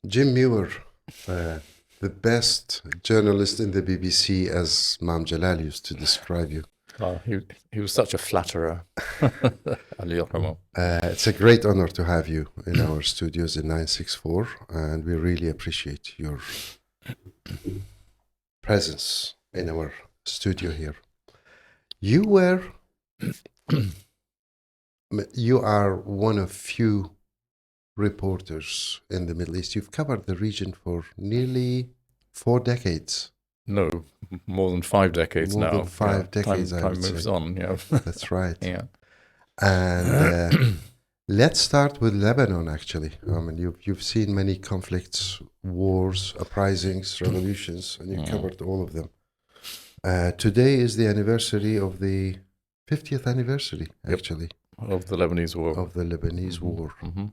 Jim Muir, the best journalist in the BBC, as Mam Jalal used to describe you. Oh, he was such a flatterer. Ali Rahman. It's a great honor to have you in our studios in 964, and we really appreciate your presence in our studio here. You are one of few reporters in the Middle East. You've covered the region for nearly 4 decades. No, more than 5 decades More now. than 5 decades, I Time would moves say. on, yeah. That's right. Yeah. And let's start with Lebanon, actually. I mean, you've seen many conflicts, wars, uprisings, revolutions, and you covered all of them. Today is the anniversary of the 50th anniversary, actually. Of the Lebanese War. Of the Lebanese War. Mm-hmm.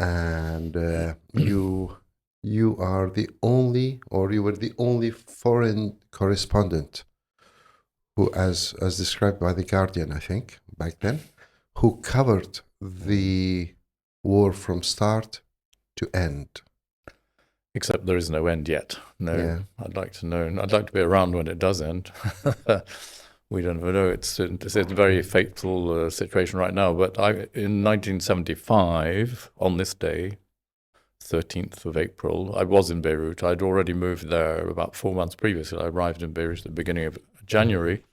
And you are the only, or you were the only foreign correspondent who, as described by The Guardian, I think, back then, who covered the war from start to end. Except there is no end yet. No, Yeah. I'd like to know. I'd like to be around when it does end. We don't know. It's a very fateful situation right now. But in 1975, on this day, 13th of April, I was in Beirut. I'd already moved there about 4 months previously. I arrived in Beirut at the beginning of January,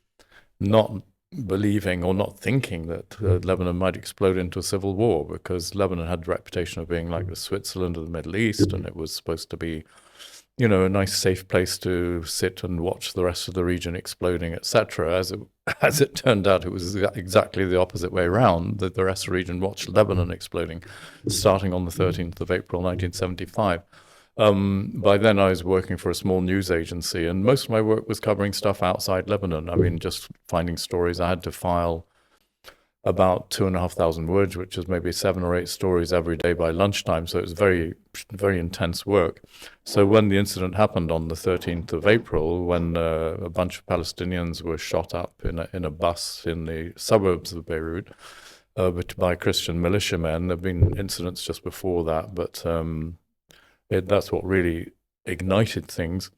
not believing or not thinking that Lebanon might explode into a civil war, because Lebanon had the reputation of being like the Switzerland of the Middle East, and it was supposed to be, you know, a nice safe place to sit and watch the rest of the region exploding, etc. As it turned out, it was exactly the opposite way around, that the rest of the region watched Lebanon exploding, starting on the 13th of April 1975. By then I was working for a small news agency, and most of my work was covering stuff outside Lebanon. I mean, just finding stories. I had to file about 2,500 words, which is maybe 7 or 8 stories every day by lunchtime. So it was very, very intense work. So when the incident happened on the 13th of April, when a bunch of Palestinians were shot up in a bus in the suburbs of Beirut by Christian militiamen, there have been incidents just before that, but that's what really ignited things.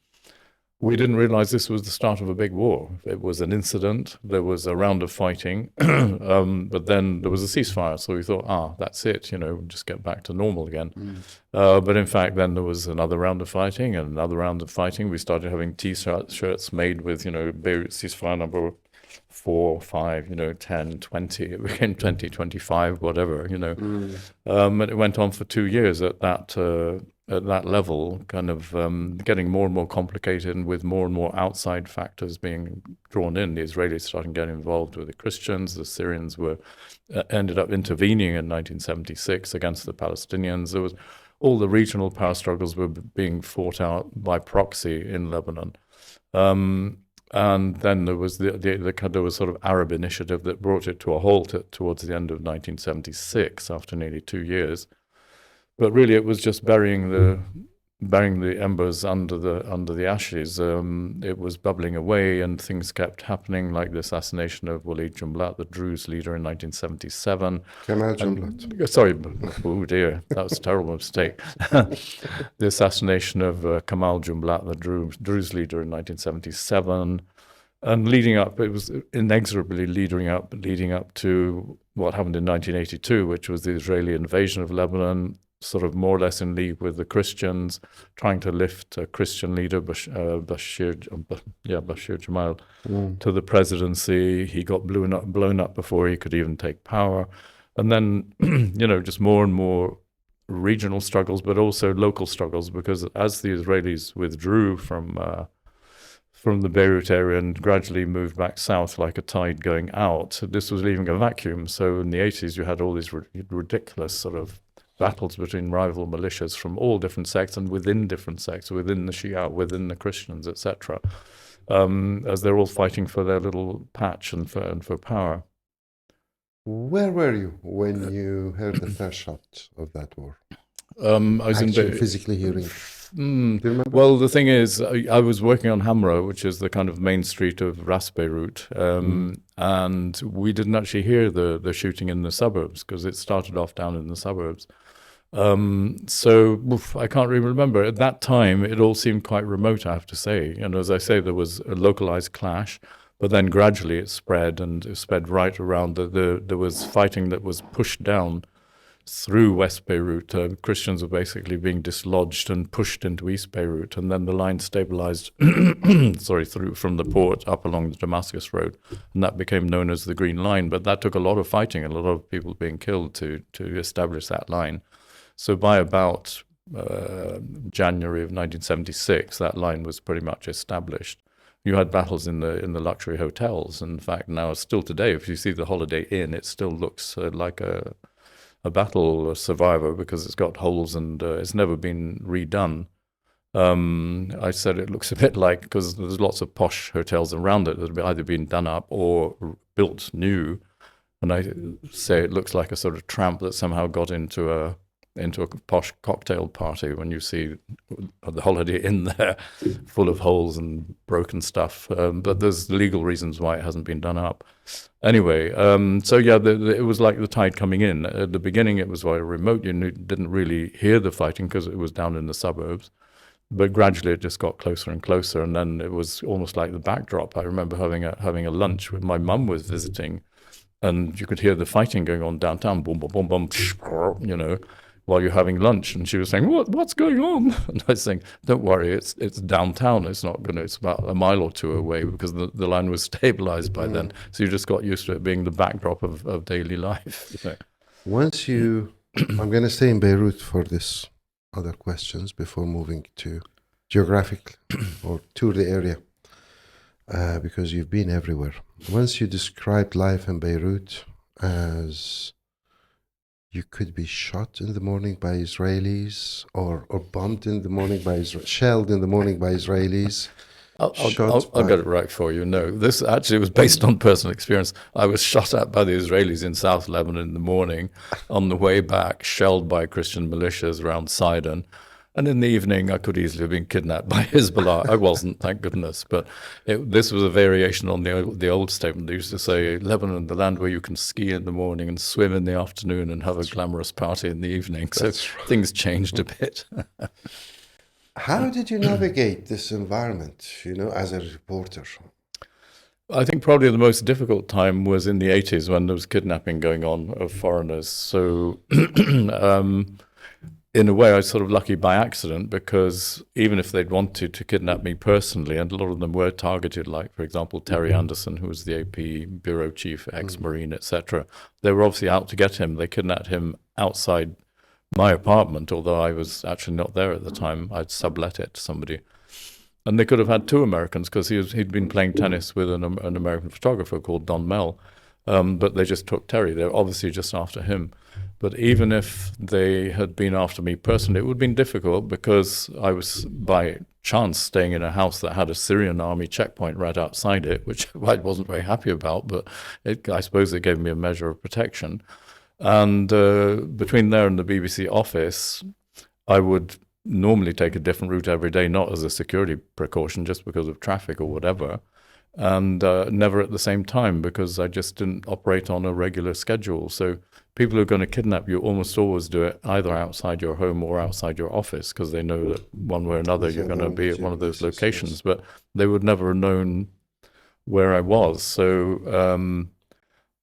We didn't realize this was the start of a big war. It was an incident. There was a round of fighting, but then there was a ceasefire. So we thought, that's it, you know, just get back to normal again. But in fact, then there was another round of fighting and another round of fighting. We started having T-shirts made with, you know, Beirut ceasefire number 4, 5, 10, 20. It became 20, 25, whatever, And it went on for 2 years at that level, kind of getting more and more complicated, and with more and more outside factors being drawn in. The Israelis started getting involved with the Christians. The Syrians ended up intervening in 1976 against the Palestinians. There was all the regional power struggles were being fought out by proxy in Lebanon. And then there was there was sort of Arab initiative that brought it to a halt towards the end of 1976, after nearly 2 years. But really, it was just burying the embers under the ashes. It was bubbling away, and things kept happening, like the assassination of Walid Jumblat, the Druze leader, in 1977. Kemal Jumblat. Sorry, oh dear, that was a terrible mistake. The assassination of Kemal Jumblat, the Druze leader, in 1977. And leading up, it was inexorably leading up to what happened in 1982, which was the Israeli invasion of Lebanon, sort of more or less in league with the Christians, trying to lift a Christian leader, Bashir Jamal, to the presidency. He got blown up before he could even take power. And then, just more and more regional struggles, but also local struggles, because as the Israelis withdrew from the Beirut area and gradually moved back south like a tide going out, this was leaving a vacuum. So in the 80s, you had all these ridiculous sort of battles between rival militias from all different sects and within different sects, within the Shia, within the Christians, etc., as they're all fighting for their little patch and for power. Where were you when you heard the first shot of that war? I was physically hearing. Do you remember? Well, the thing is, I was working on Hamra, which is the kind of main street of Ras Beirut, and we didn't actually hear the shooting in the suburbs, because it started off down in the suburbs. I can't really remember. At that time, it all seemed quite remote, I have to say. And as I say, there was a localized clash, but then gradually it spread, and it spread right around. There was fighting that was pushed down through West Beirut. Christians were basically being dislodged and pushed into East Beirut, and then the line stabilized, through from the port up along the Damascus Road, and that became known as the Green Line. But that took a lot of fighting, a lot of people being killed to establish that line. So by about January of 1976, that line was pretty much established. You had battles in the luxury hotels. In fact, now still today, if you see the Holiday Inn, it still looks like a battle survivor because it's got holes and it's never been redone. I said it looks a bit like, because there's lots of posh hotels around it that have either been done up or built new, and I say it looks like a sort of tramp that somehow got into a posh cocktail party when you see the Holiday Inn there full of holes and broken stuff. But there's legal reasons why it hasn't been done up. Anyway, it was like the tide coming in. At the beginning, it was very remote. You didn't really hear the fighting because it was down in the suburbs. But gradually, it just got closer and closer. And then it was almost like the backdrop. I remember having a lunch with my mum was visiting, and you could hear the fighting going on downtown, boom, boom, boom, boom, while you're having lunch. And she was saying, what's going on? And I was saying, don't worry, it's downtown. It's about a mile or two away, because the line was stabilized by then. So you just got used to it being the backdrop of daily life. Once I'm going to stay in Beirut for this other questions before moving to geographic or tour the area, because you've been everywhere. Once you described life in Beirut as you could be shot in the morning by Israelis, or bombed in the morning by shelled in the morning by Israelis. I'll get it right for you. No, this actually was based on personal experience. I was shot at by the Israelis in South Lebanon in the morning, on the way back, shelled by Christian militias around Sidon. And in the evening, I could easily have been kidnapped by Hezbollah. I wasn't, thank goodness. But this was a variation on the old statement. They used to say, Lebanon, the land where you can ski in the morning and swim in the afternoon and have a glamorous party in the evening. So things changed a bit. How did you navigate this environment, as a reporter? I think probably the most difficult time was in the 80s, when there was kidnapping going on of foreigners. So in a way, I was sort of lucky by accident, because even if they'd wanted to kidnap me personally, and a lot of them were targeted, like, for example, Terry Anderson, who was the AP bureau chief, ex-Marine, etc., they were obviously out to get him. They kidnapped him outside my apartment, although I was actually not there at the time. I'd sublet it to somebody. And they could have had two Americans, because he'd been playing tennis with an American photographer called Don Mel. But they just took Terry. They were obviously just after him. But even if they had been after me personally, it would have been difficult, because I was, by chance, staying in a house that had a Syrian army checkpoint right outside it, which I wasn't very happy about, but I suppose it gave me a measure of protection. And between there and the BBC office, I would normally take a different route every day, not as a security precaution, just because of traffic or whatever, and never at the same time, because I just didn't operate on a regular schedule. So people who are going to kidnap you almost always do it either outside your home or outside your office, because they know that one way or another you're going to be at one of those locations. But they would never have known where I was. So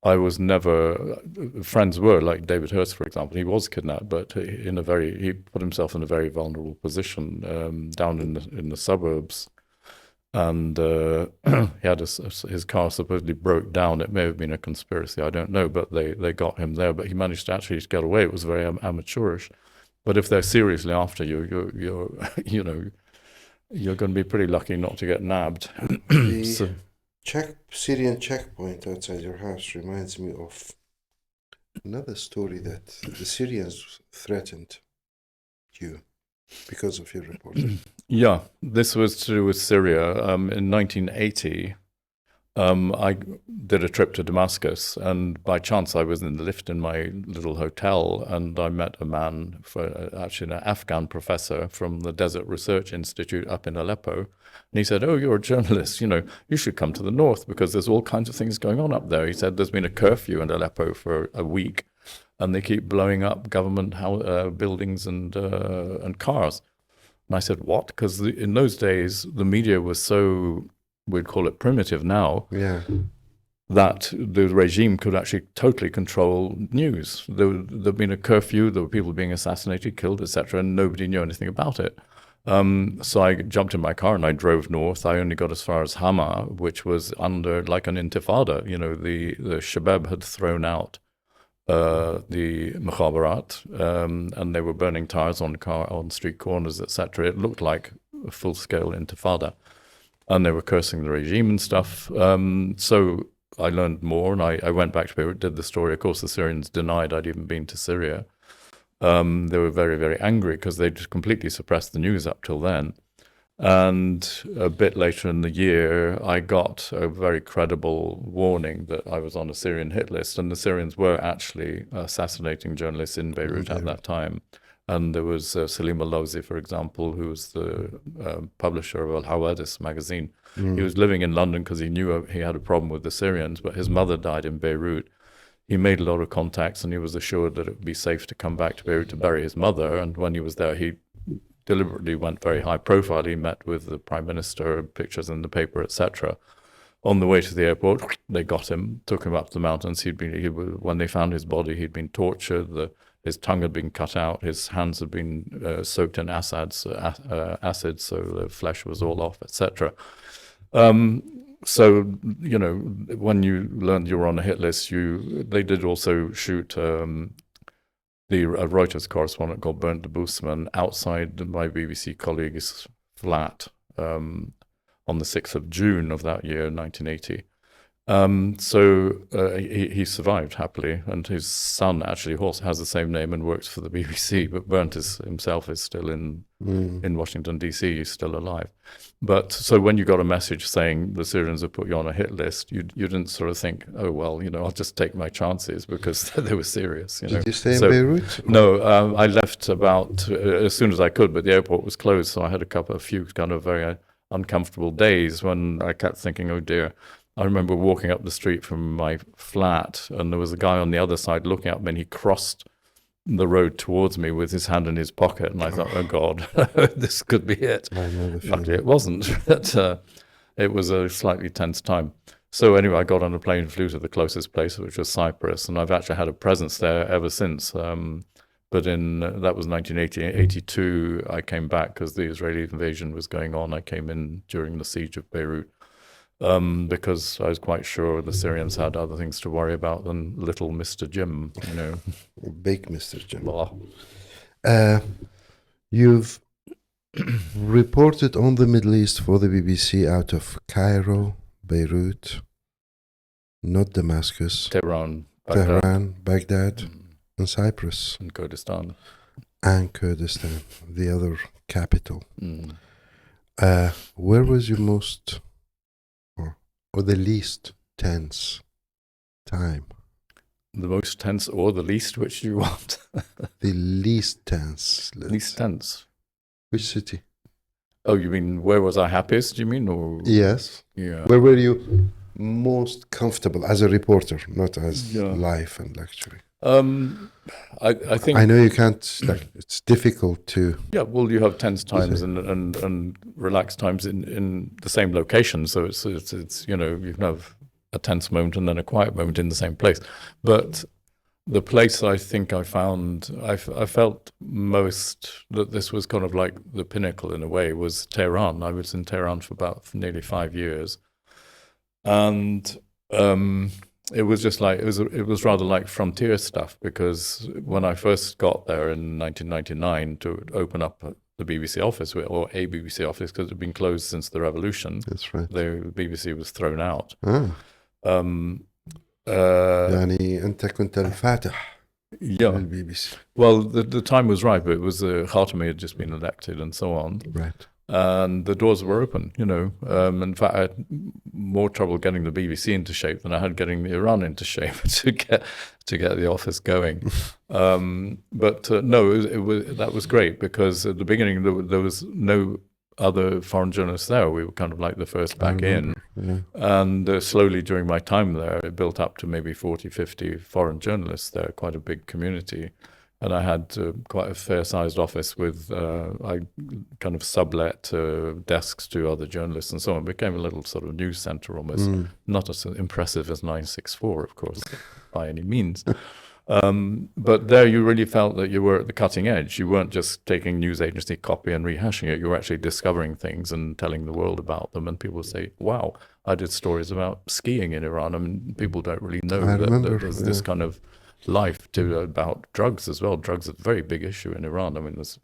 I was never, friends were, like David Hurst, for example. He was kidnapped, but he put himself in a very vulnerable position down in the suburbs. And he had his car supposedly broke down. It may have been a conspiracy, I don't know, but they got him there. But he managed to actually get away. It was very amateurish. But if they're seriously after you, you're going to be pretty lucky not to get nabbed. Syrian checkpoint outside your house reminds me of another story, that the Syrians threatened you because of your reporting. Yeah, this was to do with Syria. In 1980, I did a trip to Damascus, and by chance I was in the lift in my little hotel, and I met a man, actually an Afghan professor from the Desert Research Institute up in Aleppo. And he said, "Oh, you're a journalist, you should come to the north, because there's all kinds of things going on up there." He said, "There's been a curfew in Aleppo for a week, and they keep blowing up government buildings and cars. And I said, what? Because in those days, the media was so, we'd call it primitive now, Yeah. that the regime could actually totally control news. There'd been a curfew, there were people being assassinated, killed, etc., and nobody knew anything about it. So I jumped in my car and I drove north. I only got as far as Hama, which was under like an intifada. You know, the Shabab had thrown out the mukhabarat, and they were burning tires on street corners, etc. It looked like a full-scale intifada, and they were cursing the regime and stuff. So I learned more, and I went back to Beirut, did the story. Of course, the Syrians denied I'd even been to Syria. They were very, very angry because they'd completely suppressed the news up till then. And a bit later in the year, I got a very credible warning that I was on a Syrian hit list, and the Syrians were actually assassinating journalists in Beirut at that time. And there was Salim al-Lawzi, for example, who was the publisher of Al-Hawadis magazine. He was living in London because he knew he had a problem with the Syrians, but his mother died in Beirut. He made a lot of contacts, and he was assured that it would be safe to come back to Beirut to bury his mother. And when he was there, he deliberately went very high profile. He met with the prime minister, pictures in the paper, etc. On the way to the airport, they got him, took him up the mountains. When they found his body, he'd been tortured. His tongue had been cut out. His hands had been soaked in acid, so the flesh was all off, etc. So, you know, when you learned you were on a hit list, they did also shoot a Reuters correspondent called Bernd de Boesman outside my BBC colleague's flat on the 6th of June of that year, 1980. He survived happily, and his son actually has the same name and works for the BBC, but Bernd himself is still in Washington, D.C., he's still alive. But so when you got a message saying the Syrians have put you on a hit list, you didn't sort of think, oh, well, you know, I'll just take my chances because they were serious. You know? Did you stay in Beirut? No, I left about as soon as I could, but the airport was closed, so I had a few kind of very uncomfortable days when I kept thinking, oh dear. I remember walking up the street from my flat, and there was a guy on the other side looking at me, and he crossed the road towards me with his hand in his pocket, and I thought, oh God, this could be it. Luckily it wasn't, but it was a slightly tense time. So anyway, I got on a plane and flew to the closest place, which was Cyprus, and I've actually had a presence there ever since. But that was 1982, I came back because the Israeli invasion was going on. I came in during the siege of Beirut. Because I was quite sure the Syrians had other things to worry about than little Mr. Jim, you know. Big Mr. Jim. Well, you've reported on the Middle East for the BBC out of Cairo, Beirut, not Damascus, Tehran, Baghdad, and Cyprus. And Kurdistan. And Kurdistan, the other capital. Where was your most... or the least tense time? The most tense or the least, which do you want? The least tense. Least tense. Which city? Oh, you mean where was I happiest, you mean? Or Yes. Yeah. Where were you most comfortable as a reporter, not as live and lecturing? I think... I know you can't, it's difficult to... Yeah, well, you have tense times and relaxed times in the same location. So it's you know, you can have a tense moment and then a quiet moment in the same place. But the place I think I found, I felt most that this was kind of like the pinnacle in a way, was Tehran. I was in Tehran for about nearly 5 years. And... it was just like, it was rather like frontier stuff, because when I first got there in 1999 to open up the BBC office, or a BBC office, because it had been closed since the revolution. That's right. The BBC was thrown out. يعني أنت كنت الفاتح للBBC. Well, the time was right, but it was Khatami had just been elected and so on. Right. And the doors were open, you know. In fact, I had more trouble getting the BBC into shape than I had getting the Iran into shape to get the office going. But no, that was great, because at the beginning there was no other foreign journalists there. We were kind of like the first back in. Yeah. And slowly during my time there, it built up to maybe 40, 50 foreign journalists there, quite a big community. And I had quite a fair-sized office with, I kind of sublet desks to other journalists and so on. It became a little sort of news center almost, not as impressive as 964, of course, by any means. But there you really felt that you were at the cutting edge. You weren't just taking news agency copy and rehashing it. You were actually discovering things and telling the world about them. And people would say, wow, I did stories about skiing in Iran. I mean, people don't really know that there's this kind of life to about drugs as well. Drugs are a very big issue in Iran. I mean, there's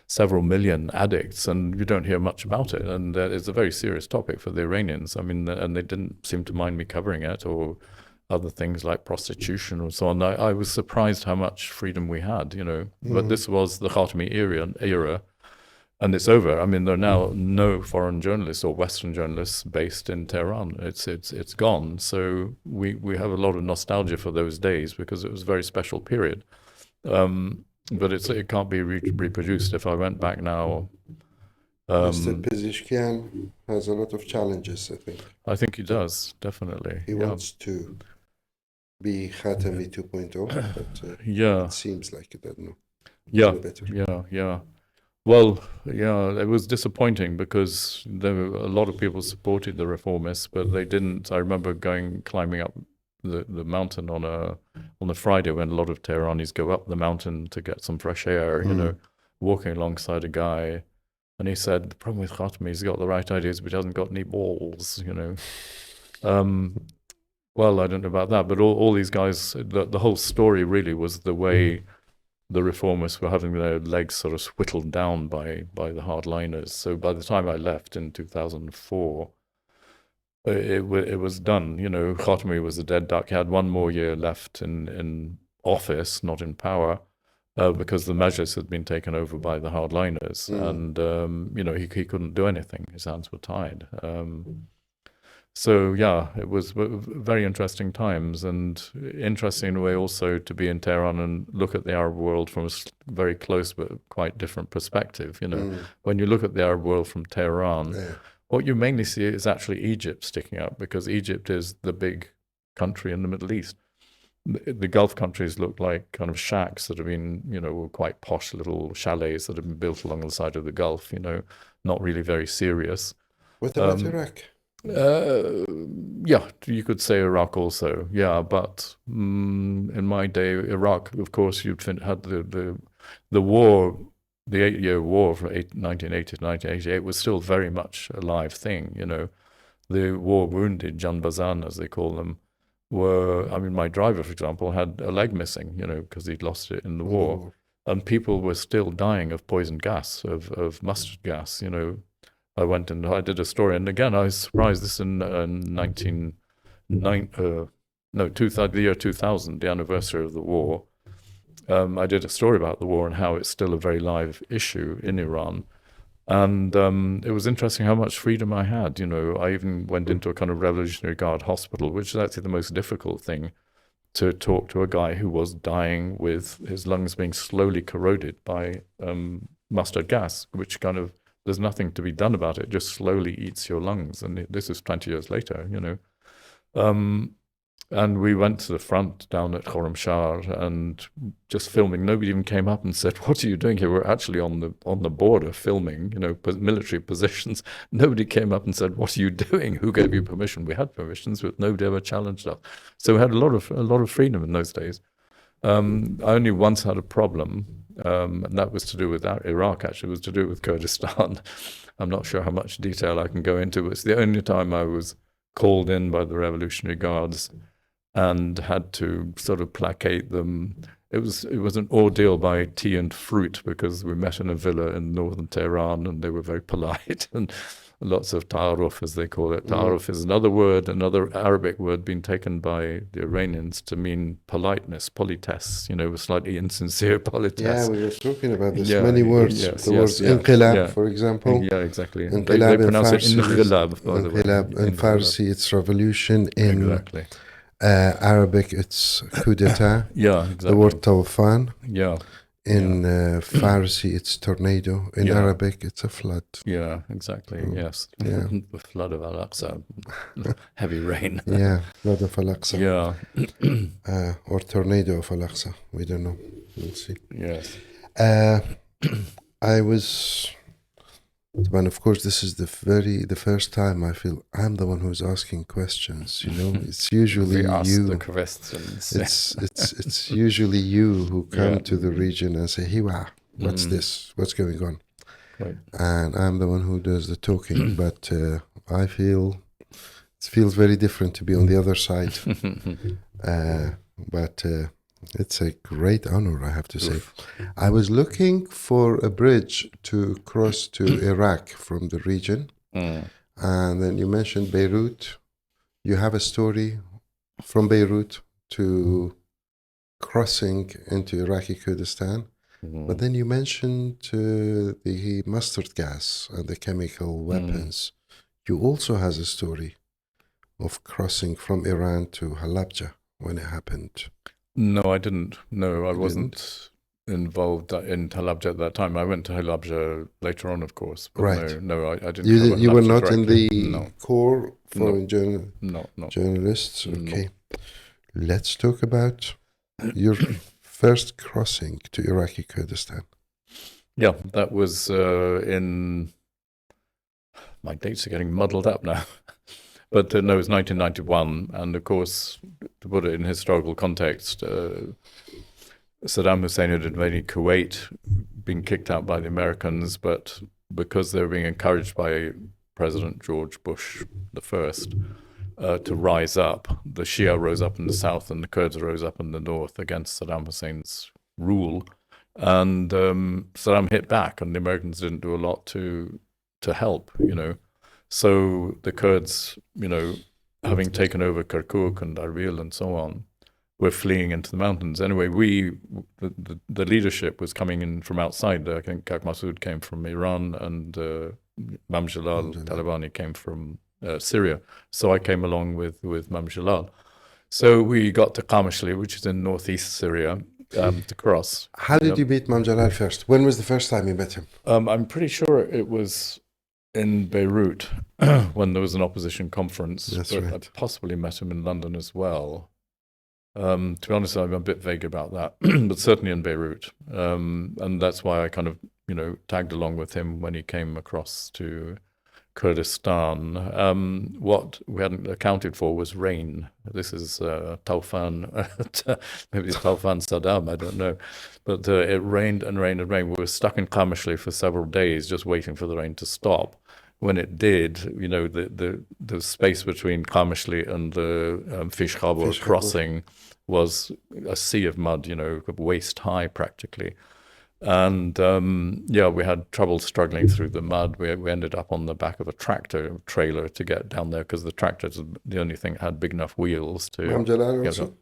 several million addicts and you don't hear much about it. And it's a very serious topic for the Iranians. I mean, and they didn't seem to mind me covering it, or other things like prostitution and so on. I was surprised how much freedom we had, you know. But this was the Khatami era, and it's over. I mean, there are now no foreign journalists or Western journalists based in Tehran. It's gone. So we have a lot of nostalgia for those days because it was a very special period. But it can't be reproduced. If I went back now, Mr. Pezeshkian has a lot of challenges, I think. I think he does, definitely. He wants to be Khatami 2.0, but it seems like it doesn't know. Yeah. Well, it was disappointing because there were a lot of people supported the reformists, but they didn't. I remember climbing up the mountain on a Friday when a lot of Tehranis go up the mountain to get some fresh air, you know, walking alongside a guy. And he said, the problem with Khatami, he's got the right ideas, but he hasn't got any balls, you know. Well, I don't know about that, but all these guys, the whole story really was the way the reformists were having their legs sort of whittled down by the hardliners. So by the time I left in 2004, it was done. You know, Khatami was a dead duck. He had one more year left in office, not in power. Because the measures had been taken over by the hardliners, and you know, he couldn't do anything. His hands were tied. So yeah, it was very interesting times, and interesting in a way also to be in Tehran and look at the Arab world from a very close but quite different perspective. You know, when you look at the Arab world from Tehran, what you mainly see is actually Egypt sticking up, because Egypt is the big country in the Middle East. The Gulf countries look like kind of shacks that have been, you know, quite posh little chalets that have been built along the side of the Gulf, you know, not really very serious. What about Iraq? Yeah, you could say Iraq also. Yeah, but in my day, Iraq, of course, you'd had the war, the 8-year war from 1980 to 1988 was still very much a live thing, you know. The war wounded, Janbazan, as they call them, I mean, my driver, for example, had a leg missing, you know, because he'd lost it in the war. And people were still dying of poison gas, of mustard gas, you know. I went and I did a story, and again, I was surprised. This in the year 2000, the anniversary of the war. I did a story about the war and how it's still a very live issue in Iran. And it was interesting how much freedom I had. You know, I even went into a kind of Revolutionary Guard hospital, which is actually the most difficult thing, to talk to a guy who was dying with his lungs being slowly corroded by mustard gas, which kind of, there's nothing to be done about it, just slowly eats your lungs. And this is 20 years later, you know. And we went to the front down at Khorramshahr and just filming. Nobody even came up and said, "What are you doing here?" We're actually on the border filming, you know, military positions. Nobody came up and said, "What are you doing? Who gave you permission?" We had permissions, but nobody ever challenged us. So we had a lot of freedom in those days. I only once had a problem, and that was to do with Iraq. Actually, it was to do with Kurdistan. I'm not sure how much detail I can go into. It's the only time I was called in by the Revolutionary Guards and had to sort of placate them. It was an ordeal by tea and fruit, because we met in a villa in northern Tehran and they were very polite, and lots of ta'aruf, as they call it. Ta'aruf is another Arabic word being taken by the Iranians to mean politeness, politesse, you know, slightly insincere politesse. Yeah, we were talking about this. Many words. The word inqilab, for example. Yeah, exactly. They pronounce it inqilab, by the way. In Farsi, it's revolution. In Arabic, it's coup d'etat. Yeah, exactly. The word tawfan. Yeah. In Farsi, it's tornado. In Arabic, it's a flood. Yeah, exactly. Yes. Yeah. The flood of Al-Aqsa, heavy rain. Yeah, flood of Al-Aqsa. Yeah. Or tornado of Al-Aqsa. We don't know. We'll see. Yes. I was, and of course, this is the first time I feel I'm the one who's asking questions. You know, it's usually We ask you. the questions. It's usually you who come to the region and say, "Hiwa, what's this? What's going on?" Right. And I'm the one who does the talking. But I feel it feels very different to be on the other side. But it's a great honor, I have to say. I was looking for a bridge to cross to Iraq from the region. And then you mentioned Beirut. You have a story from Beirut to crossing into Iraqi Kurdistan. But then you mentioned the mustard gas and the chemical weapons. You also has a story of crossing from Iran to Halabja when it happened. No, I didn't. No, I wasn't involved in Halabja at that time. I went to Halabja later on, of course. But Right. No, I didn't. You were not directly. in the Corps for No. journalists? Okay. Let's talk about your first crossing to Iraqi Kurdistan. Yeah, that was in... My dates are getting muddled up now. But no, it was 1991. And of course, to put it in historical context, Saddam Hussein had invaded Kuwait, been kicked out by the Americans, but because they were being encouraged by President George Bush I to rise up, the Shia rose up in the south and the Kurds rose up in the north against Saddam Hussein's rule. And Saddam hit back, and the Americans didn't do a lot to help, you know. So the Kurds, you know, having taken over Kirkuk and Arbil and so on, were fleeing into the mountains. Anyway, the leadership was coming in from outside. I think Kak Massoud came from Iran, and Mam Jalal Talabani came from Syria. So I came along with Mam Jalal. So we got to Qamishli, which is in northeast Syria, to cross. How did you meet Mam Jalal first? When was the first time you met him? I'm pretty sure it was in Beirut when there was an opposition conference. That's but right. I possibly met him in London as well. To be honest, I'm a bit vague about that, but certainly in Beirut. And that's why I kind of, you know, tagged along with him when he came across to Kurdistan. What we hadn't accounted for was rain. This is Taufan, maybe it's Taufan Saddam, I don't know. But it rained and rained and rained. We were stuck in Qamishli for several days just waiting for the rain to stop. When it did, you know, the space between Qamishli and the Fish Harbour crossing was a sea of mud, you know, waist high practically. And we had trouble struggling through the mud. We ended up on the back of a tractor trailer to get down there because the tractor's the only thing that had big enough wheels to Mam Jalal get up.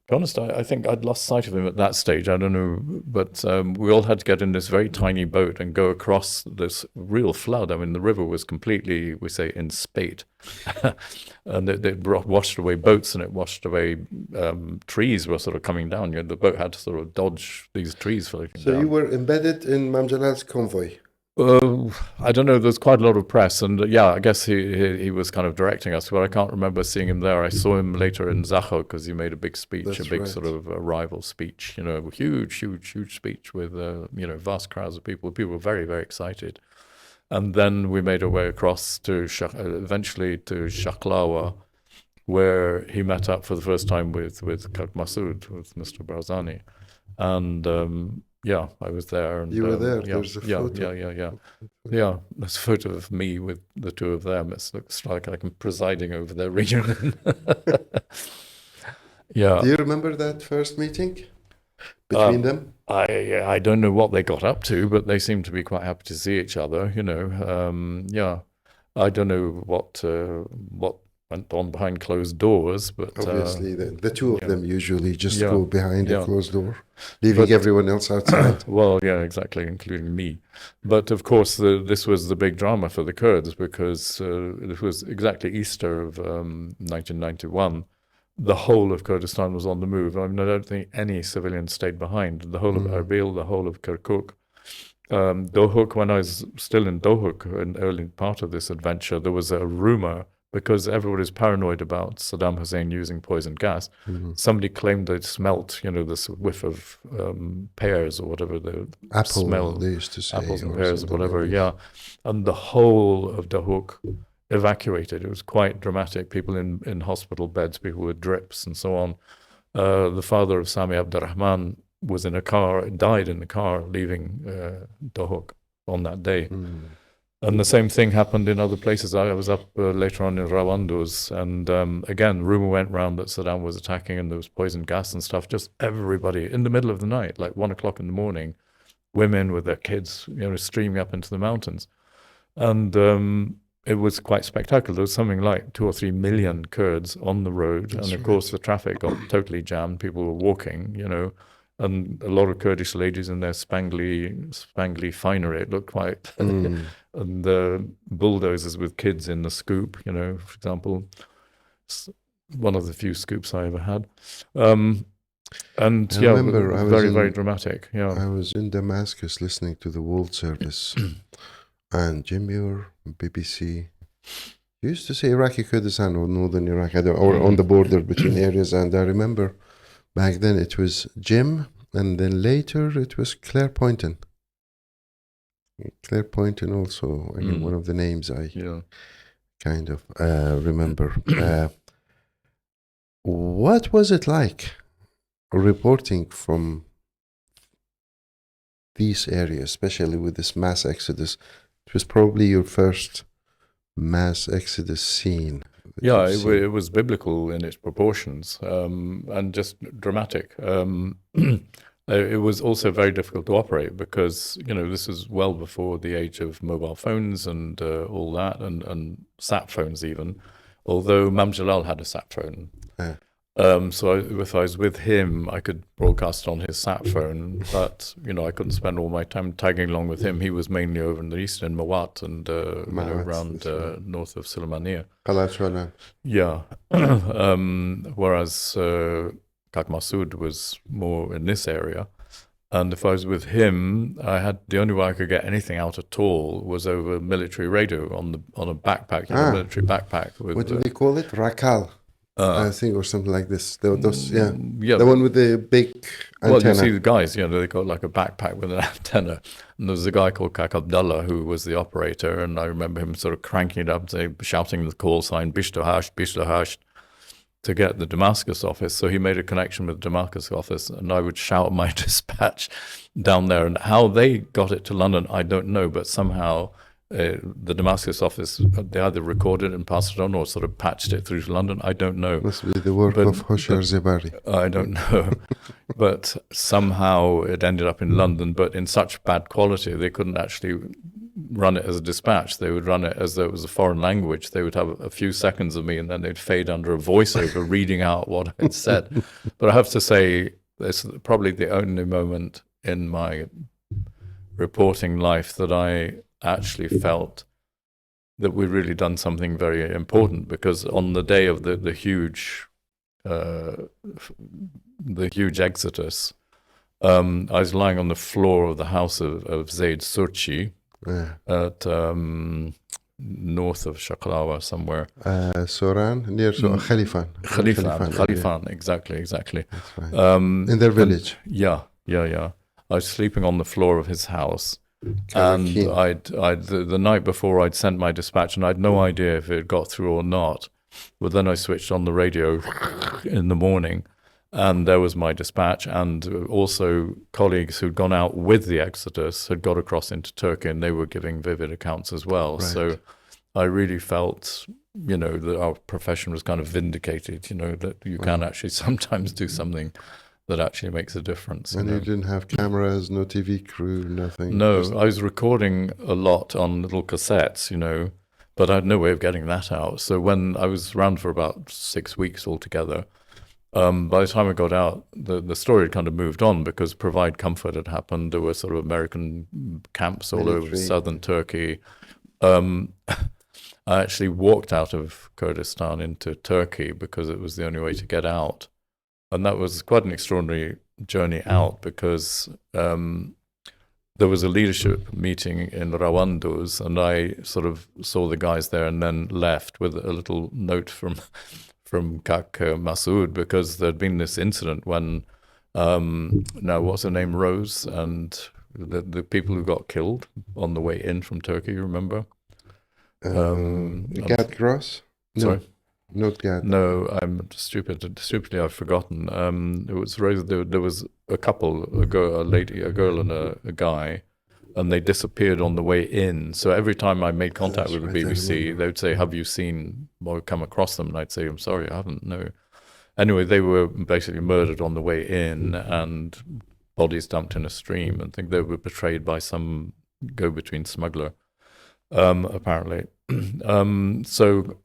To be honest, I think I'd lost sight of him at that stage. I don't know, but we all had to get in this very tiny boat and go across this real flood. I mean, the river was completely, we say, in spate. And it washed away boats, and it washed away trees were sort of coming down. You know, the boat had to sort of dodge these trees floating down. So you were embedded in Mam Jalal's convoy? I don't know. There's quite a lot of press, and I guess he was kind of directing us. But I can't remember seeing him there. I saw him later in Zaho because he made a big speech, That's a big right. sort of arrival speech. You know, huge speech with vast crowds of people. People were very, very excited. And then we made our way across to eventually to Shaklawa, where he met up for the first time with Kak Massoud, with Mr. Barzani, and. I was there. And, You were there. There's a photo. Yeah, there's a photo of me with the two of them. It looks like I'm presiding over their region. Yeah. Do you remember that first meeting between them? I don't know what they got up to, but they seemed to be quite happy to see each other. You know, I don't know what went on behind closed doors, but Obviously, the two of them usually just Yeah. go behind a Yeah. closed door, leaving everyone else outside. Well, yeah, exactly, including me. But of course, this was the big drama for the Kurds because it was exactly Easter of 1991, the whole of Kurdistan was on the move. I mean, I don't think any civilians stayed behind. The whole of Erbil, the whole of Kirkuk. Dohuk, when I was still in Dohuk, in early part of this adventure, there was a rumor, because everybody's paranoid about Saddam Hussein using poison gas. Somebody claimed they'd smelt, this whiff of pears or whatever the smell. They used to say. Apples and pears or whatever, yeah. And the whole of Dahuk evacuated. It was quite dramatic. People in hospital beds, people with drips and so on. The father of Sami Abdurrahman was in a car, died in the car leaving Dahuk on that day. And the same thing happened in other places. I was up later on in Rawandus, and again, rumor went round that Saddam was attacking and there was poison gas and stuff. Just everybody in the middle of the night, like 1 o'clock in the morning, women with their kids, streaming up into the mountains. And it was quite spectacular. There was something like 2 or 3 million Kurds on the road. That's and of course, the traffic got totally jammed. People were walking, and a lot of Kurdish ladies in their spangly finery. It looked quite, and the bulldozers with kids in the scoop, for example, one of the few scoops I ever had. And I remember very dramatic. Yeah, I was in Damascus listening to the World Service, and Jim Muir, BBC, used to say Iraqi Kurdistan or Northern Iraq, or on the border between areas. And I remember back then it was Jim, and then later it was Claire Poynton. Claire Poynton also, one of the names I kind of remember. What was it like reporting from these areas, especially with this mass exodus? It was probably your first mass exodus scene. Yeah, it was biblical in its proportions, and just dramatic. It was also very difficult to operate because, this is well before the age of mobile phones and all that, and sat phones even, although Mam Jalal had a sat phone. So if I was with him, I could broadcast on his sat phone, but, I couldn't spend all my time tagging along with him. He was mainly over in the east in Mawat and around north of Sulaymaniyah. Yeah. Whereas Kak Masood was more in this area. And if I was with him, the only way I could get anything out at all was over military radio on a backpack, military backpack. With, what do they call it? Rakal. I think, or something like this. The one with the big antenna. Well, you see the guys, they got like a backpack with an antenna. And there was a guy called Kak Abdullah who was the operator, and I remember him sort of cranking it up, shouting the call sign, Bishtahash, to get the Damascus office. So he made a connection with the Damascus office, and I would shout my dispatch down there. And how they got it to London, I don't know, but somehow the Damascus office, they either recorded and passed it on or sort of patched it through to London. I don't know. Must be the work of Hoshar Zebari. I don't know. But somehow it ended up in London, but in such bad quality, they couldn't actually run it as a dispatch. They would run it as though it was a foreign language. They would have a few seconds of me, and then they'd fade under a voiceover reading out what I had said. But I have to say, it's probably the only moment in my reporting life that I actually felt that we'd really done something very important, because on the day of the huge exodus, I was lying on the floor of the house of Zaid Surchi at north of Shaqlawa somewhere. Soran, near Khalifan. Khalifan, exactly. That's right. In their village. Yeah. I was sleeping on the floor of his house. And the night before I'd sent my dispatch, and I'd no idea if it got through or not. But then I switched on the radio in the morning, and there was my dispatch. And also colleagues who'd gone out with the Exodus had got across into Turkey, and they were giving vivid accounts as well. Right. So I really felt, that our profession was kind of vindicated, that you can actually sometimes do something that actually makes a difference. And you didn't have cameras, no TV crew, nothing? No, I was recording a lot on little cassettes, but I had no way of getting that out. So when I was around for about 6 weeks altogether, by the time I got out, the story had kind of moved on, because Provide Comfort had happened. There were sort of American camps all over southern Turkey. I actually walked out of Kurdistan into Turkey because it was the only way to get out. And that was quite an extraordinary journey out because there was a leadership meeting in Rawanduz, and I sort of saw the guys there and then left with a little note from Kak Masood, because there'd been this incident when, now what's her name, Rose, and the people who got killed on the way in from Turkey, you remember? Gad Gross? No, sorry? not Gad. No, I'm stupidly I've forgotten. It was Rose. There was a couple, a girl and a guy, and they disappeared on the way in. So every time I made contact with the BBC, they would say, "Have you seen or come across them?" And I'd say, "I'm sorry, I haven't. No." Anyway, they were basically murdered on the way in, and bodies dumped in a stream. And I think they were betrayed by some go-between smuggler, apparently. So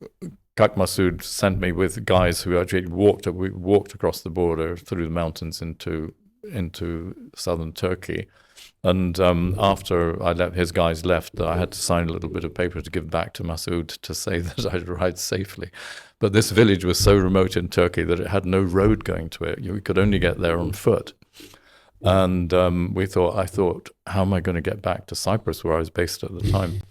Kak Masood sent me with guys who actually walked across the border through the mountains into southern Turkey. And after his guys left, I had to sign a little bit of paper to give back to Masood to say that I'd arrived safely. But this village was so remote in Turkey that it had no road going to it. You could only get there on foot. And I thought, how am I going to get back to Cyprus, where I was based at the time?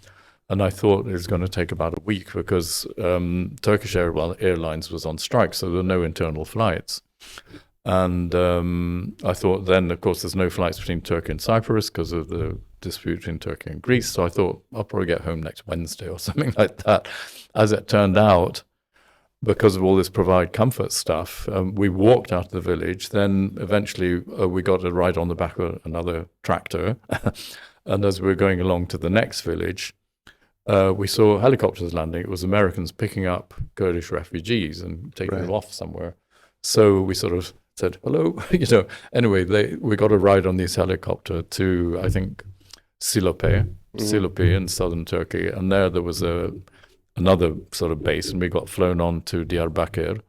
And I thought it was going to take about a week because Turkish Airlines was on strike, so there were no internal flights. And I thought then, of course, there's no flights between Turkey and Cyprus because of the dispute between Turkey and Greece. So I thought I'll probably get home next Wednesday or something like that. As it turned out, because of all this provide comfort stuff, we walked out of the village. Then eventually we got a ride on the back of another tractor. And as we were going along to the next village, we saw helicopters landing. It was Americans picking up Kurdish refugees and taking them off somewhere. So we sort of said, hello, Anyway, we got a ride on this helicopter to, I think, Silopi in southern Turkey. And there was another sort of base, and we got flown on to Diyarbakir.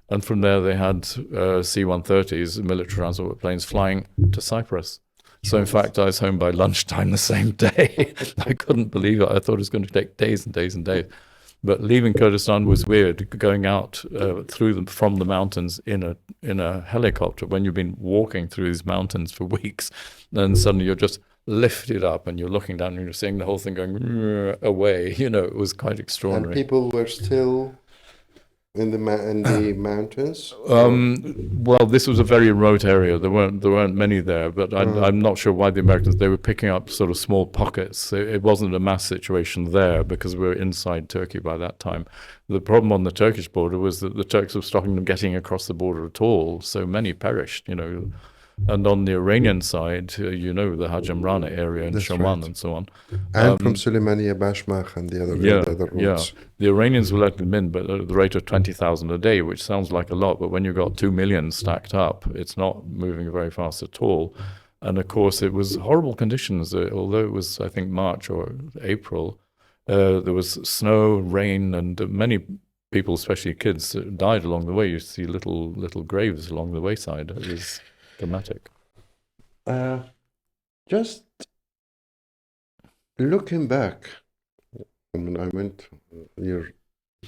And from there, they had C-130s, military transport planes, flying to Cyprus. So, in fact, I was home by lunchtime the same day. I couldn't believe it. I thought it was going to take days and days and days. But leaving Kurdistan was weird, going out from the mountains in a helicopter when you've been walking through these mountains for weeks. Then suddenly you're just lifted up and you're looking down and you're seeing the whole thing going away. It was quite extraordinary. And people were still in the mountains? Well, this was a very remote area. There weren't many there, but I'm not sure why the Americans, they were picking up sort of small pockets. It wasn't a mass situation there because we were inside Turkey by that time. The problem on the Turkish border was that the Turks were stopping them getting across the border at all. So many perished, And on the Iranian side, the Hajamrana area in Shoman and so on. And from Suleimaniye, Bashmakh and the other routes. Yeah. The Iranians were letting them in, but at the rate of 20,000 a day, which sounds like a lot, but when you've got 2 million stacked up, it's not moving very fast at all. And of course, it was horrible conditions. Although it was, I think, March or April, there was snow, rain, and many people, especially kids, died along the way. You see little graves along the wayside. It was dramatic. Just looking back, when I went your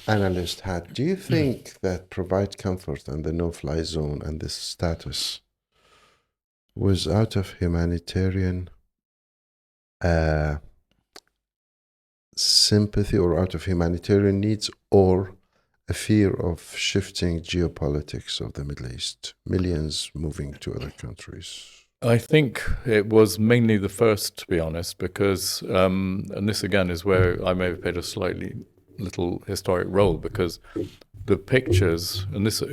analyst hat, do you think that provide comfort and the no-fly zone and this status was out of humanitarian sympathy or out of humanitarian needs, or a fear of shifting geopolitics of the Middle East, millions moving to other countries? I think it was mainly the first, to be honest, because, and this again is where I may have played a slightly little historic role, because the pictures, and this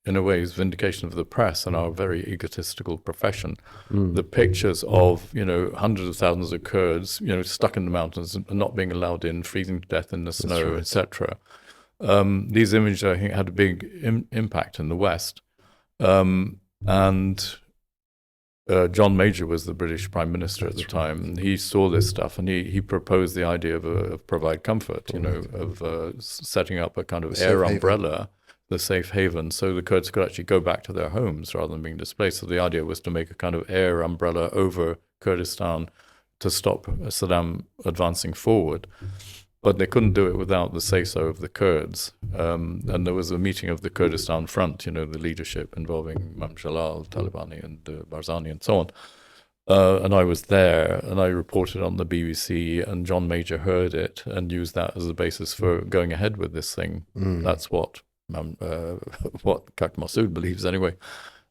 in a way is vindication of the press and our very egotistical profession, the pictures of, hundreds of thousands of Kurds, stuck in the mountains and not being allowed in, freezing to death in the snow, etc. These images, I think, had a big impact in the West. And John Major was the British Prime Minister at the time. And he saw this stuff, and he proposed the idea of provide comfort, of setting up a kind of air umbrella, the safe haven, so the Kurds could actually go back to their homes rather than being displaced. So the idea was to make a kind of air umbrella over Kurdistan to stop Saddam advancing forward. but they couldn't do it without the say-so of the Kurds. And there was a meeting of the Kurdistan Front, the leadership involving Imam Jalal, Talibani, and Barzani, and so on. And I was there, and I reported on the BBC, and John Major heard it and used that as a basis for going ahead with this thing. That's what Kak Massoud believes, anyway.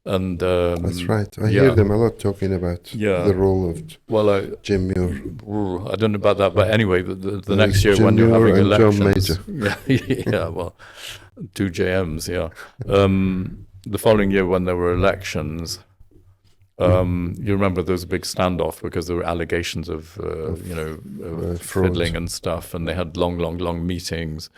And that's right. I hear them a lot talking about the role of Jim Muir. I don't know about that, but anyway, the next year Jim when you're having elections, well, 2 JMs, the following year when there were elections, you remember there was a big standoff because there were allegations of fiddling and stuff, and they had long meetings.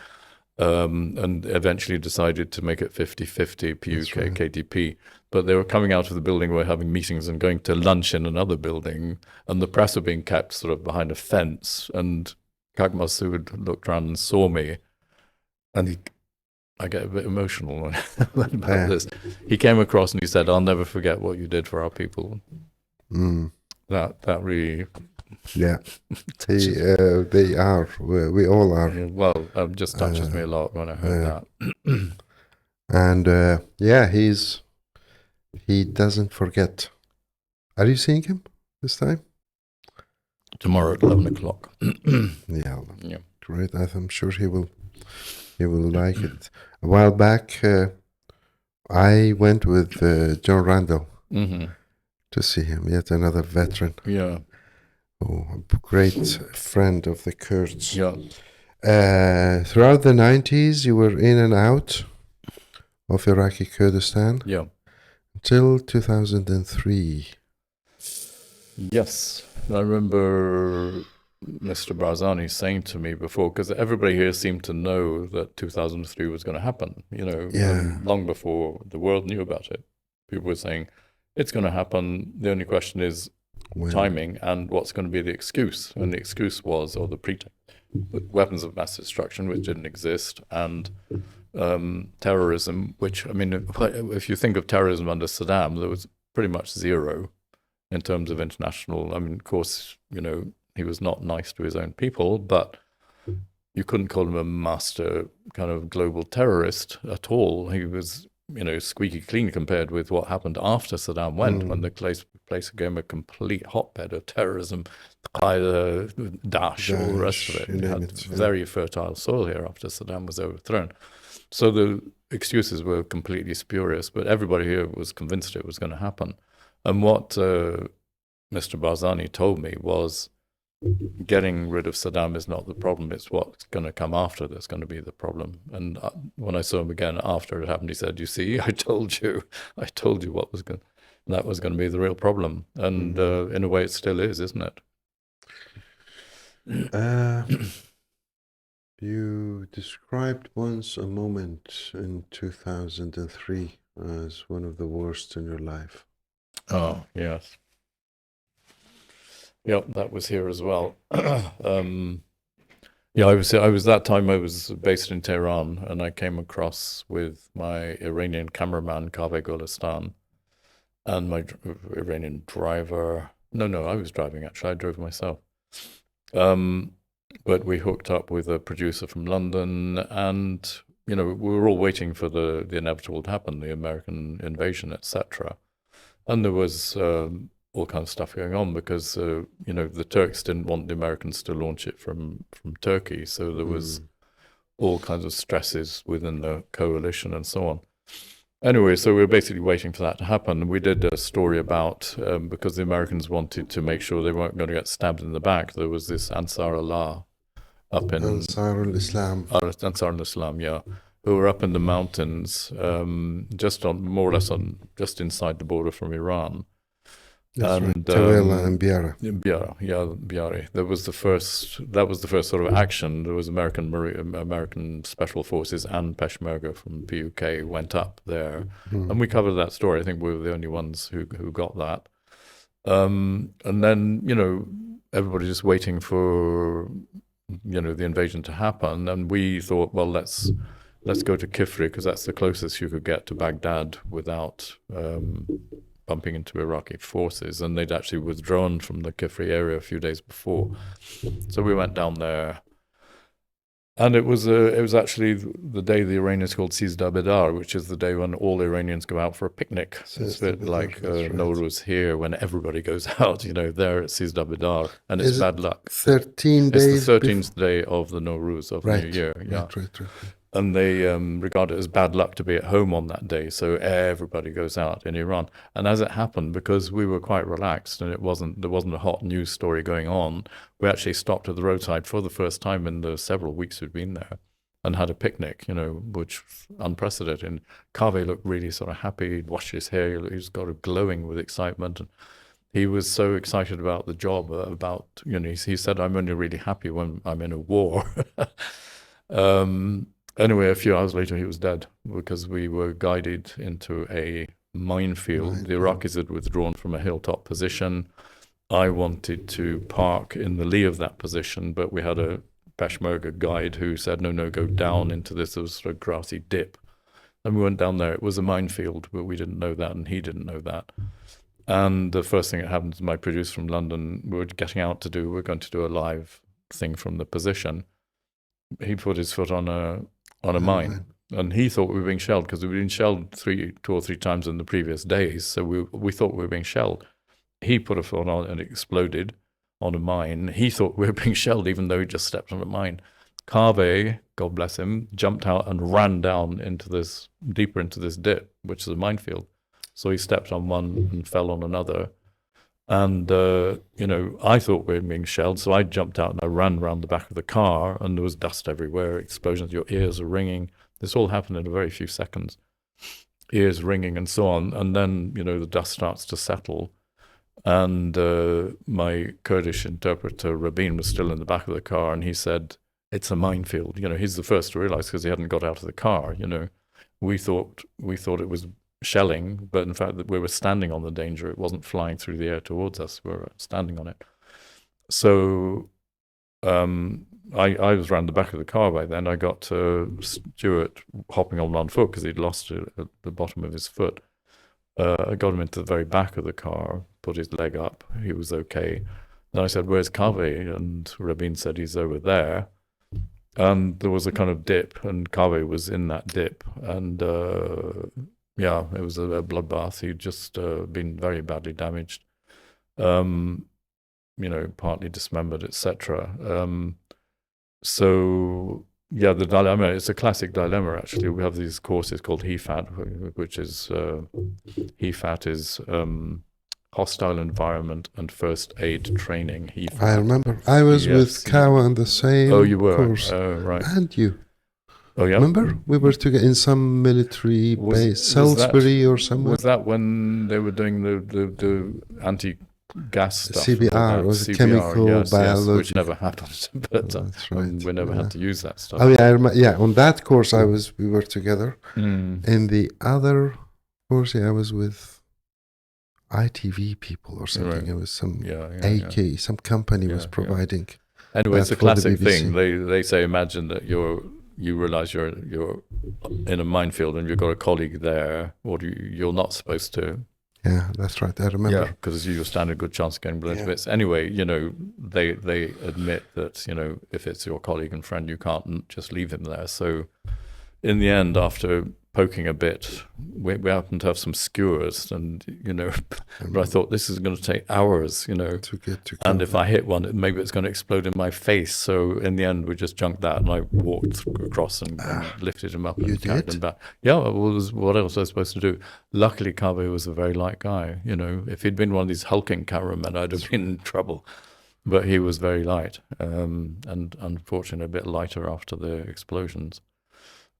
And eventually decided to make it 50-50 PUK, KDP. But they were coming out of the building, were having meetings and going to lunch in another building, and the press were being kept sort of behind a fence. And Kak Massoud looked around and saw me, and I get a bit emotional about this. He came across and he said, "I'll never forget what you did for our people." That really... Yeah, they are. We all are. Well, it just touches me a lot when I heard that. And he doesn't forget. Are you seeing him this time? Tomorrow at 11 o'clock. Yeah, great. I'm sure he will like it. A while back, I went with John Randall to see him. Yet another veteran. Yeah. Oh, a great friend of the Kurds. Yeah. Throughout the 90s, you were in and out of Iraqi Kurdistan. Yeah. Until 2003. Yes. I remember Mr. Barzani saying to me before, because everybody here seemed to know that 2003 was going to happen, long before the world knew about it. People were saying, it's going to happen. The only question is, timing and what's going to be the excuse. And the excuse was, or the pretext, weapons of mass destruction, which didn't exist, and terrorism, which, I mean, if you think of terrorism under Saddam, there was pretty much zero in terms of international. I mean, of course, he was not nice to his own people, but you couldn't call him a master kind of global terrorist at all. He was, squeaky clean compared with what happened after Saddam went, when the place became a complete hotbed of terrorism, Qaeda, Daesh, all the rest of it. We had very fertile soil here after Saddam was overthrown. So the excuses were completely spurious, but everybody here was convinced it was going to happen. And what Mr. Barzani told me was, getting rid of Saddam is not the problem, it's what's going to come after that's going to be the problem. And when I saw him again after it happened, he said, "You see, I told you what was that was going to be the real problem." And in a way it still is, isn't it? You described once a moment in 2003 as one of the worst in your life. Oh, yes. Yeah, that was here as well. I was that time I was based in Tehran, and I came across with my Iranian cameraman, Kaveh Golistan, and my Iranian driver. No, I was driving, actually. I drove myself. But we hooked up with a producer from London, and, we were all waiting for the inevitable to happen, the American invasion, etc. And there was all kinds of stuff going on because, the Turks didn't want the Americans to launch it from Turkey. So there was all kinds of stresses within the coalition and so on. Anyway, so we were basically waiting for that to happen. We did a story about, because the Americans wanted to make sure they weren't going to get stabbed in the back, there was this Ansar Allah up in... Ansar al-Islam. Ansar al-Islam, yeah. Who were up in the mountains, just inside the border from Iran. That's right. Tawela and Biara. Biara. That was the first sort of action. There was American Special Forces and Peshmerga from PUK went up there, and we covered that story. I think we were the only ones who got that. And then everybody just waiting for the invasion to happen, and we thought, well, let's go to Kifri because that's the closest you could get to Baghdad without bumping into Iraqi forces, and they'd actually withdrawn from the Kifri area a few days before. So we went down there, And it was actually the day the Iranians called Sizdah Bedar, which is the day when all Iranians go out for a picnic. It's a bit like Nowruz here, when everybody goes out. There at Sizdah Bedar, and it's bad luck. 13 days. It's the 13th day of the Nowruz, of New Year. Yeah. Right. And they regard it as bad luck to be at home on that day, so everybody goes out in Iran. And as it happened, because we were quite relaxed and there wasn't a hot news story going on, we actually stopped at the roadside for the first time in the several weeks we'd been there, and had a picnic, which was unprecedented. And Kaveh looked really sort of happy. He'd washed his hair. He was got glowing with excitement. And he was so excited about the job. He said, "I'm only really happy when I'm in a war." Anyway, a few hours later, he was dead because we were guided into a minefield. The Iraqis had withdrawn from a hilltop position. I wanted to park in the lee of that position, but we had a Peshmerga guide who said, no, go down into this sort of grassy dip. And we went down there. It was a minefield, but we didn't know that, and he didn't know that. And the first thing that happened is my producer from London, we were going to do a live thing from the position. He put his foot on a mine, and he thought we were being shelled because we'd been shelled 2 or 3 times in the previous days. So we thought we were being shelled. He put a foot on and it exploded on a mine. He thought we were being shelled, even though he just stepped on a mine. Kaveh, God bless him, jumped out and ran down deeper into this dip, which is a minefield. So he stepped on one and fell on another. And, I thought we were being shelled, so I jumped out and I ran around the back of the car, and there was dust everywhere, explosions, your ears are ringing. This all happened in a very few seconds. Ears ringing and so on. And then, the dust starts to settle. And my Kurdish interpreter, Rabin, was still in the back of the car, and he said, it's a minefield. He's the first to realize because he hadn't got out of the car, We thought it was shelling, but in fact we were standing on the danger. It wasn't flying through the air towards us. We were standing on it. So I was around the back of the car by then. I got Stuart hopping on one foot because he'd lost it at the bottom of his foot. I got him into the very back of the car, put his leg up. He was okay. Then I said, where's Kaveh? And Rabin said, he's over there. And there was a kind of dip, and Kaveh was in that dip. And it was a bloodbath. He'd just been very badly damaged, partly dismembered, etc. The dilemma, it's a classic dilemma, actually. We have these courses called HEFAT, which is, HEFAT is Hostile Environment and First Aid Training. HEFAT. I remember. I was with Kawa on the same you were? course. Oh, right. And you. Oh, yeah? Remember? We were together in some military base, Salisbury or somewhere. Was that when they were doing the anti-gas stuff? CBR, was it chemical biology? Which never happened, but that's right. We never had to use that stuff. Oh, yeah, I remember, on that course we were together. In the other course, I was with ITV people or something. Right. It was some AK, some company was providing. Anyway, it's a classic thing. They say, imagine that you realize you're in a minefield and you've got a colleague there, or you're not supposed to. Yeah, that's right. I remember. Yeah, because you stand a good chance of getting blown to bits. Anyway, they admit that, if it's your colleague and friend, you can't just leave him there. So in the end, after poking a bit, we happened to have some skewers, and but I thought this is going to take hours, to get to. And if I hit one, maybe it's going to explode in my face. So in the end, we just junked that, and I walked across and lifted him up and carried him back. Yeah, what else was I supposed to do? Luckily, Kaveh was a very light guy. If he'd been one of these hulking cameramen, I'd have been in trouble. But he was very light, and unfortunately a bit lighter after the explosions.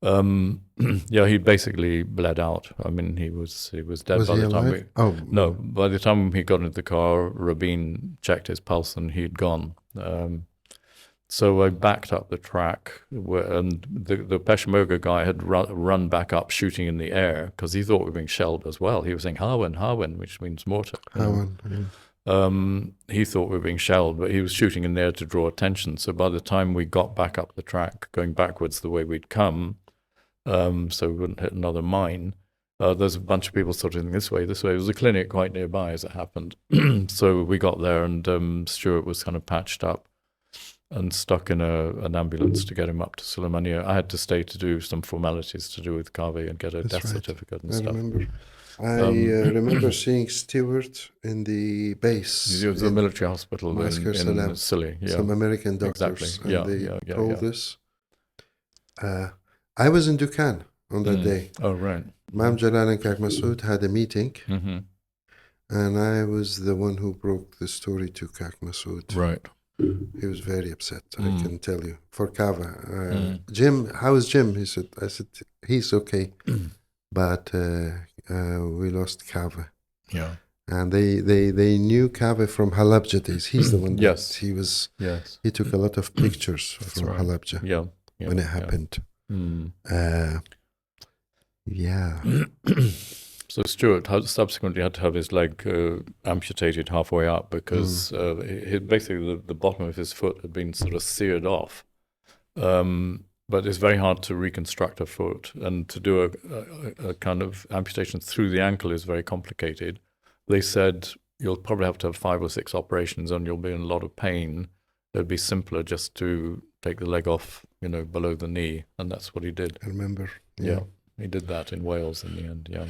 He basically bled out. I mean, he was dead by the time No, by the time he got into the car, Rabin checked his pulse and he'd gone. So I backed up the track, and the Peshmerga guy had run back up, shooting in the air because he thought we were being shelled as well. He was saying Hawen, which means mortar. He thought we were being shelled, but he was shooting in the air to draw attention. So by the time we got back up the track, going backwards the way we'd come, so we wouldn't hit another mine, there's a bunch of people sorting this way. There was a clinic quite nearby as it happened. So we got there, and Stuart was kind of patched up. and stuck in an ambulance to get him up to Sulaymaniyah. I had to stay to do some formalities to do with Kaveh and get a That's death right. certificate and I stuff. remember. I remember seeing Stewart in the base. It was a in military hospital Masker in Salam. Scilly. Yeah, Some American doctors. exactly. And they told us. I was in Dukan on that day. Oh, right. Mam Jalal and Kak Masood had a meeting, Mm-hmm. and I was the one who broke the story to Kak Masood. Right. He was very upset, I can tell you. For Kava. Jim, how is Jim? I said, he's okay. But we lost Kava. Yeah. And they knew Kava from Halabja days. He's the one that Yes. he was. Yes. He took a lot of pictures from right. Halabja Yeah. when it happened. Yeah. So Stuart subsequently had to have his leg amputated halfway up because basically the bottom of his foot had been sort of seared off. But it's very hard to reconstruct a foot, and to do a kind of amputation through the ankle is very complicated. They said you'll probably have to have 5 or 6 operations and you'll be in a lot of pain. It'd be simpler just to take the leg off, below the knee, and that's what he did. I remember. Yeah, he did that in Wales in the end. Yeah.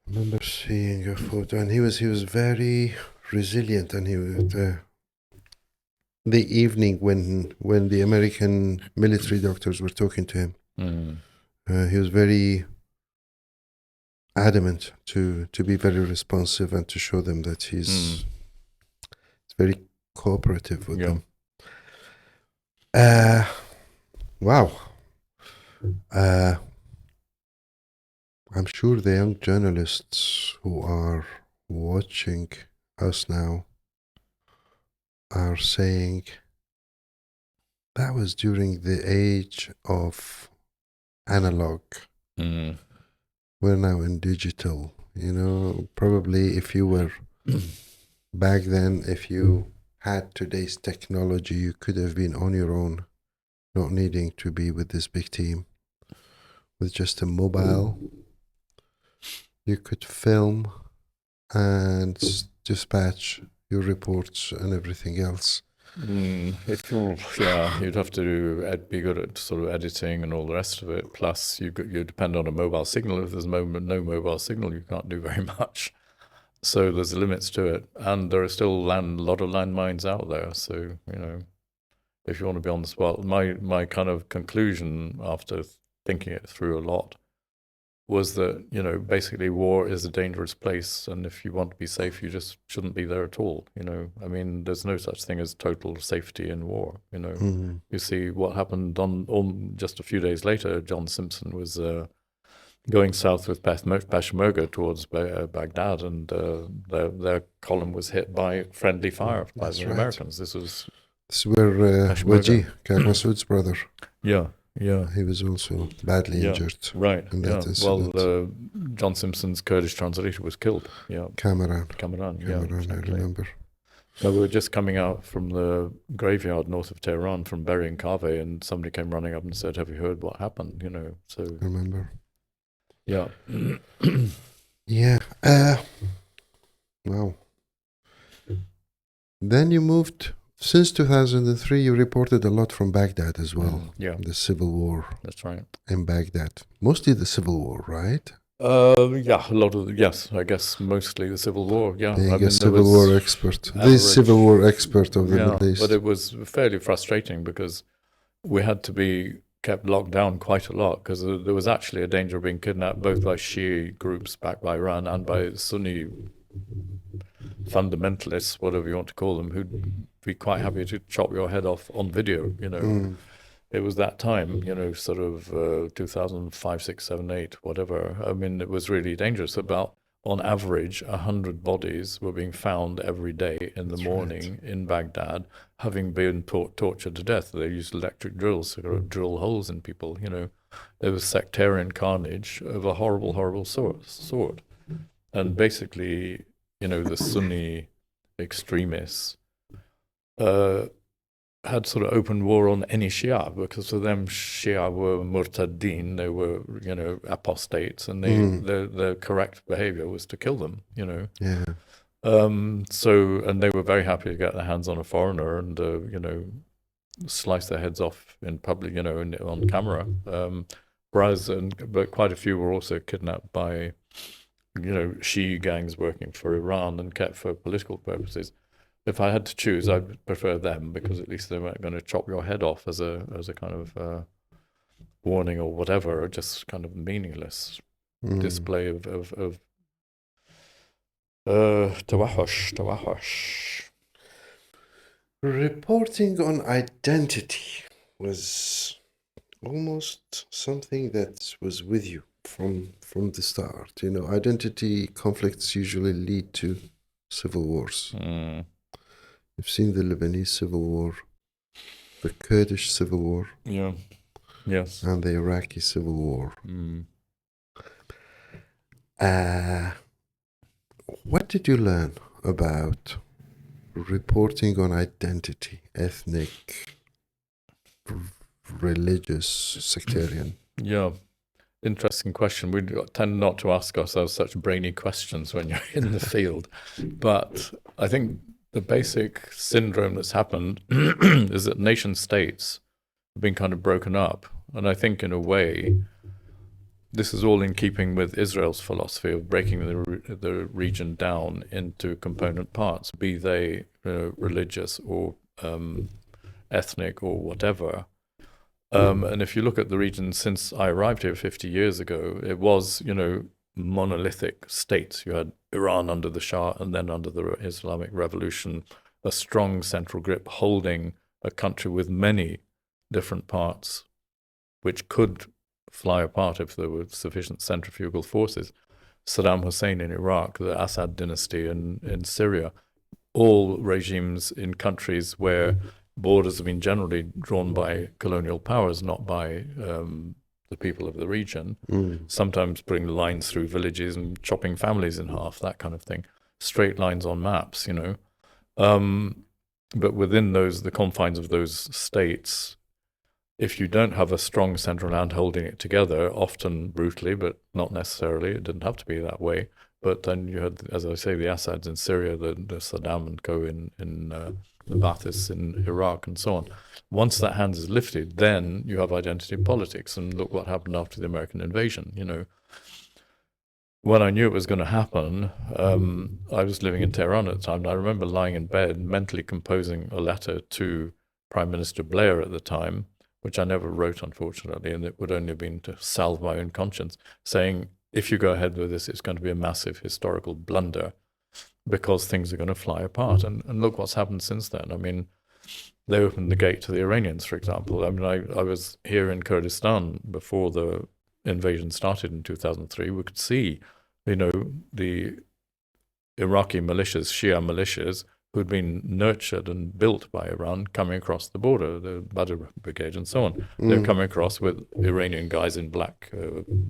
I remember seeing a photo, and he was very resilient, and he would. The evening when the American military doctors were talking to him, he was very adamant to be very responsive and to show them that he's very cooperative with them. Wow. I'm sure the young journalists who are watching us now are saying that was during the age of analog. We're now in digital. Probably if you were back then, if you had today's technology, you could have been on your own, not needing to be with this big team. With just a mobile, you could film and dispatch your reports and everything else. You'd have to be good at sort of editing and all the rest of it. Plus, you depend on a mobile signal. If there's no mobile signal, you can't do very much. So there's limits to it, and there are still a lot of landmines out there. So if you want to be on the spot, my kind of conclusion after thinking it through a lot was that, basically war is a dangerous place, and if you want to be safe, you just shouldn't be there at all. I mean, there's no such thing as total safety in war. You see what happened on just a few days later. John Simpson was going south with Peshmerga towards Baghdad, and their column was hit by friendly fire by the Americans. This is where Waji, Kak Masood's brother. Yeah. He was also badly injured. Right. In that incident. Well, John Simpson's Kurdish translator was killed. Yeah. Cameron, exactly. I remember. So we were just coming out from the graveyard north of Tehran from burying Kaveh, and somebody came running up and said, "Have you heard what happened?" So I remember. Yeah. Yeah. Wow. Then you moved. Since 2003, you reported a lot from Baghdad as well. Yeah. The Civil War. That's right. In Baghdad. Mostly the Civil War, right? Yeah, a lot of, yes, I guess mostly the Civil War, yeah. Being a Civil War expert. The Civil War expert of the Middle East. But it was fairly frustrating because we had to be kept locked down quite a lot because there was actually a danger of being kidnapped both by Shia groups backed by Iran and by Sunni fundamentalists, whatever you want to call them, who'd be quite happy to chop your head off on video. It was that time, sort of 2005, 6, 7, 8, whatever. I mean, it was really dangerous. About, on average, 100 bodies were being found every day in the morning in Baghdad, having been tortured to death. They used electric drills to drill holes in people. There was sectarian carnage of a horrible, horrible sort. And basically, the Sunni extremists had sort of open war on any Shia, because for them Shia were murtadeen, they were, apostates, and their correct behavior was to kill them, Yeah. and they were very happy to get their hands on a foreigner, and, slice their heads off in public, on camera. But quite a few were also kidnapped by, Shi'i gangs working for Iran and kept for political purposes. If I had to choose, I'd prefer them, because at least they weren't going to chop your head off as a kind of warning or whatever, or just kind of meaningless display of tawahush. Reporting on identity was almost something that was with you from the start. Identity conflicts usually lead to civil wars. You've seen the Lebanese Civil War, the Kurdish Civil War, Yes, and the Iraqi Civil War. What did you learn about reporting on identity, ethnic, religious, sectarian? Yeah, interesting question. We tend not to ask ourselves such brainy questions when you're in the field. But I think the basic syndrome that's happened is that nation states have been kind of broken up. And I think in a way, this is all in keeping with Israel's philosophy of breaking the region down into component parts, be they religious or ethnic or whatever. And if you look at the region since I arrived here 50 years ago, it was, monolithic states. You had Iran under the Shah, and then under the Islamic Revolution, a strong central grip holding a country with many different parts, which could fly apart if there were sufficient centrifugal forces. Saddam Hussein in Iraq, the Assad dynasty in Syria, all regimes in countries where borders have been generally drawn by colonial powers, not by the people of the region, sometimes putting lines through villages and chopping families in half, that kind of thing. Straight lines on maps, But within the confines of those states, if you don't have a strong central hand holding it together, often brutally, but not necessarily, it didn't have to be that way. But then you had, as I say, the Assads in Syria, the Saddam and co in the Baathists in Iraq, and so on. Once that hand is lifted, then you have identity politics. And look what happened after the American invasion. When I knew it was going to happen, I was living in Tehran at the time, and I remember lying in bed, mentally composing a letter to Prime Minister Blair at the time, which I never wrote, unfortunately, and it would only have been to salve my own conscience, saying, if you go ahead with this, it's going to be a massive historical blunder, because things are going to fly apart. And look what's happened since then. I mean, they opened the gate to the Iranians, for example. I mean, I was here in Kurdistan before the invasion started in 2003. We could see, the Iraqi militias, Shia militias, who'd been nurtured and built by Iran, coming across the border, the Badr Brigade and so on. They're coming across with Iranian guys in black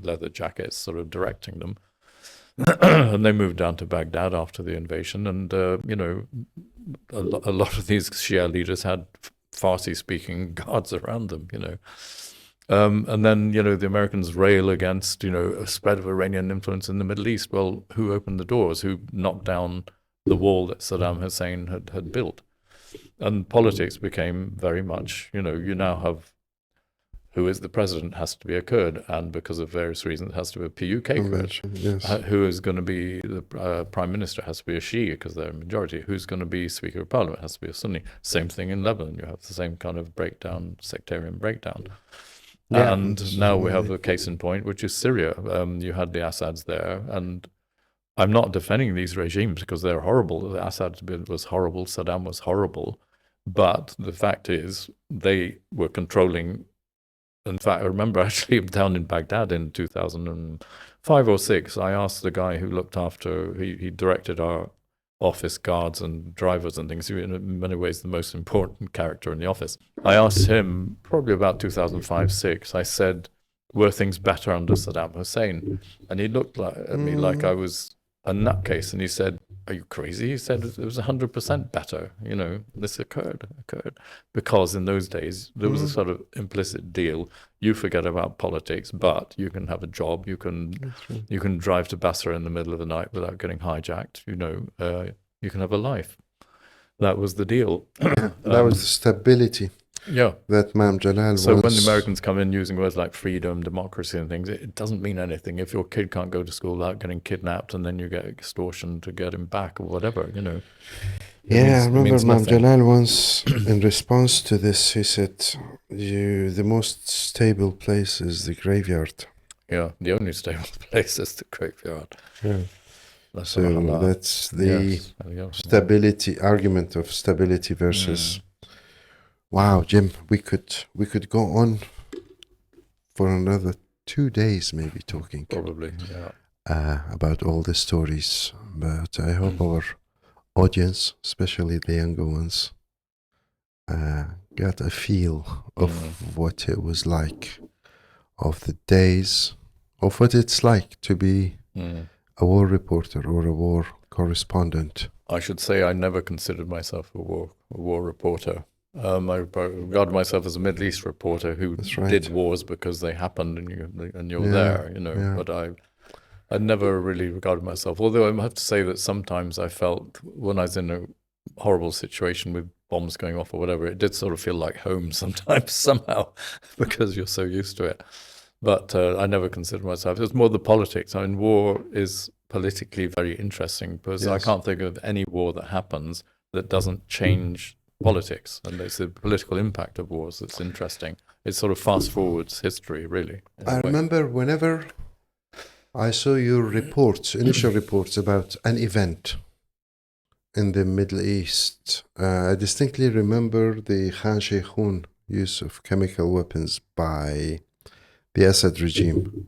leather jackets sort of directing them. And they moved down to Baghdad after the invasion. And, a lot of these Shia leaders had Farsi-speaking guards around them, And then, the Americans rail against, a spread of Iranian influence in the Middle East. Well, who opened the doors? Who knocked down the wall that Saddam Hussein had built? And politics became very much, you now have who is the president has to be a Kurd, and because of various reasons it has to be a PUK Kurd. Yes. Who is going to be the prime minister has to be a Shia because they're a majority. Who's going to be Speaker of Parliament has to be a Sunni. Same thing in Lebanon. You have the same kind of breakdown, sectarian breakdown. Yeah, and now we have a case in point, which is Syria. You had the Assads there, and I'm not defending these regimes because they're horrible. The Assad was horrible, Saddam was horrible, but the fact is they were controlling. In fact, I remember actually down in Baghdad in 2005 or 6, I asked the guy who looked after, he directed our office guards and drivers and things, in many ways the most important character in the office. I asked him, probably about 2005-6, I said, were things better under Saddam Hussein? And he looked at me like I was a nutcase, and he said, are you crazy? He said it was 100% better. This occurred because in those days there was a sort of implicit deal. You forget about politics, but you can have a job. You can drive to Basra in the middle of the night without getting hijacked. You can have a life. That was the deal. That was the stability. Yeah. that Ma'am Jalal So when the once... Americans come in using words like freedom, democracy, and things, it doesn't mean anything if your kid can't go to school without getting kidnapped, and then you get extortion to get him back or whatever. You know. Yeah, I remember Ma'am nothing. Jalal once, in response to this, he said, the most stable place is the graveyard. Yeah, the only stable place is the graveyard. Yeah. That's So that's the stability argument of stability versus... Wow, Jim, we could go on for another 2 days maybe talking. Probably, yeah. About all the stories. But I hope our audience, especially the younger ones, got a feel of what it was like, of the days, of what it's like to be a war reporter or a war correspondent. I should say I never considered myself a war reporter. I regard myself as a Middle East reporter who did wars because they happened and you're there, you know. Yeah. But I never really regarded myself. Although I have to say that sometimes I felt when I was in a horrible situation with bombs going off or whatever, it did sort of feel like home sometimes somehow because you're so used to it. But I never considered myself. It was more the politics. I mean, war is politically very interesting because I can't think of any war that happens that doesn't change politics, and it's the political impact of wars that's interesting. It sort of fast forwards history, really. I remember whenever I saw your reports, initial reports about an event in the Middle East, I distinctly remember the Khan Sheikhoun use of chemical weapons by the Assad regime.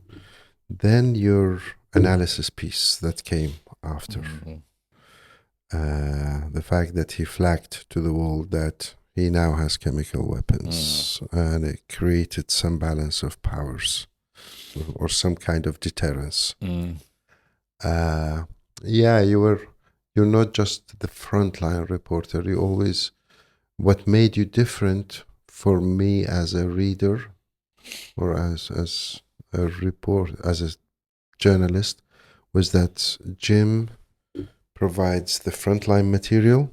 Then your analysis piece that came after. The fact that he flagged to the world that he now has chemical weapons, and it created some balance of powers or some kind of deterrence. You're not just the frontline reporter. You always, what made you different for me as a reader or as a as a journalist, was that Jim provides the frontline material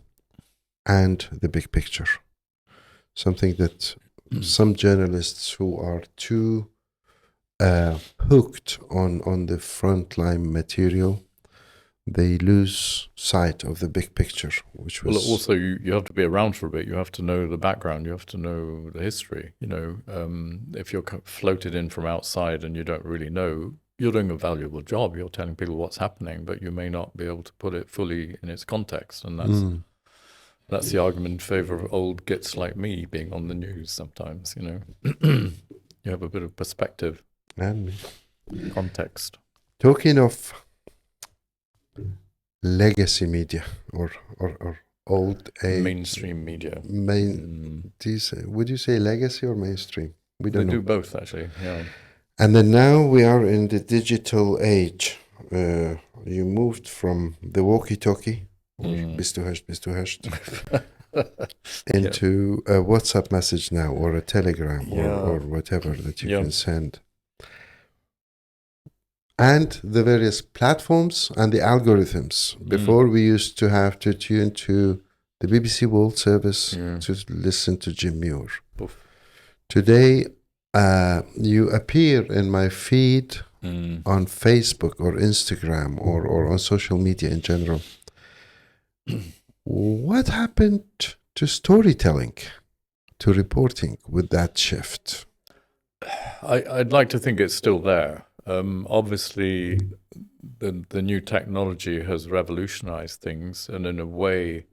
and the big picture. Something that some journalists who are too hooked on the frontline material, they lose sight of the big picture, which was... Well, also, you have to be around for a bit. You have to know the background. You have to know the history. You know, if you're floated in from outside and you don't really know, you're doing a valuable job. You're telling people what's happening, but you may not be able to put it fully in its context. And that's the argument in favor of old gits like me being on the news sometimes, you know. You have a bit of perspective and context. Talking of legacy media or old age mainstream media. Would you say legacy or mainstream? We don't know. Do both, actually, yeah. And then now we are in the digital age. You moved from the walkie-talkie, or bistuhasht, into a WhatsApp message now, or a Telegram, or whatever that you can send. And the various platforms and the algorithms. Before we used to have to tune to the BBC World Service to listen to Jim Muir. Today, you appear in my feed on Facebook or Instagram or on social media in general. What happened to storytelling, to reporting with that shift? I'd like to think it's still there. Obviously, the new technology has revolutionized things, and in a way,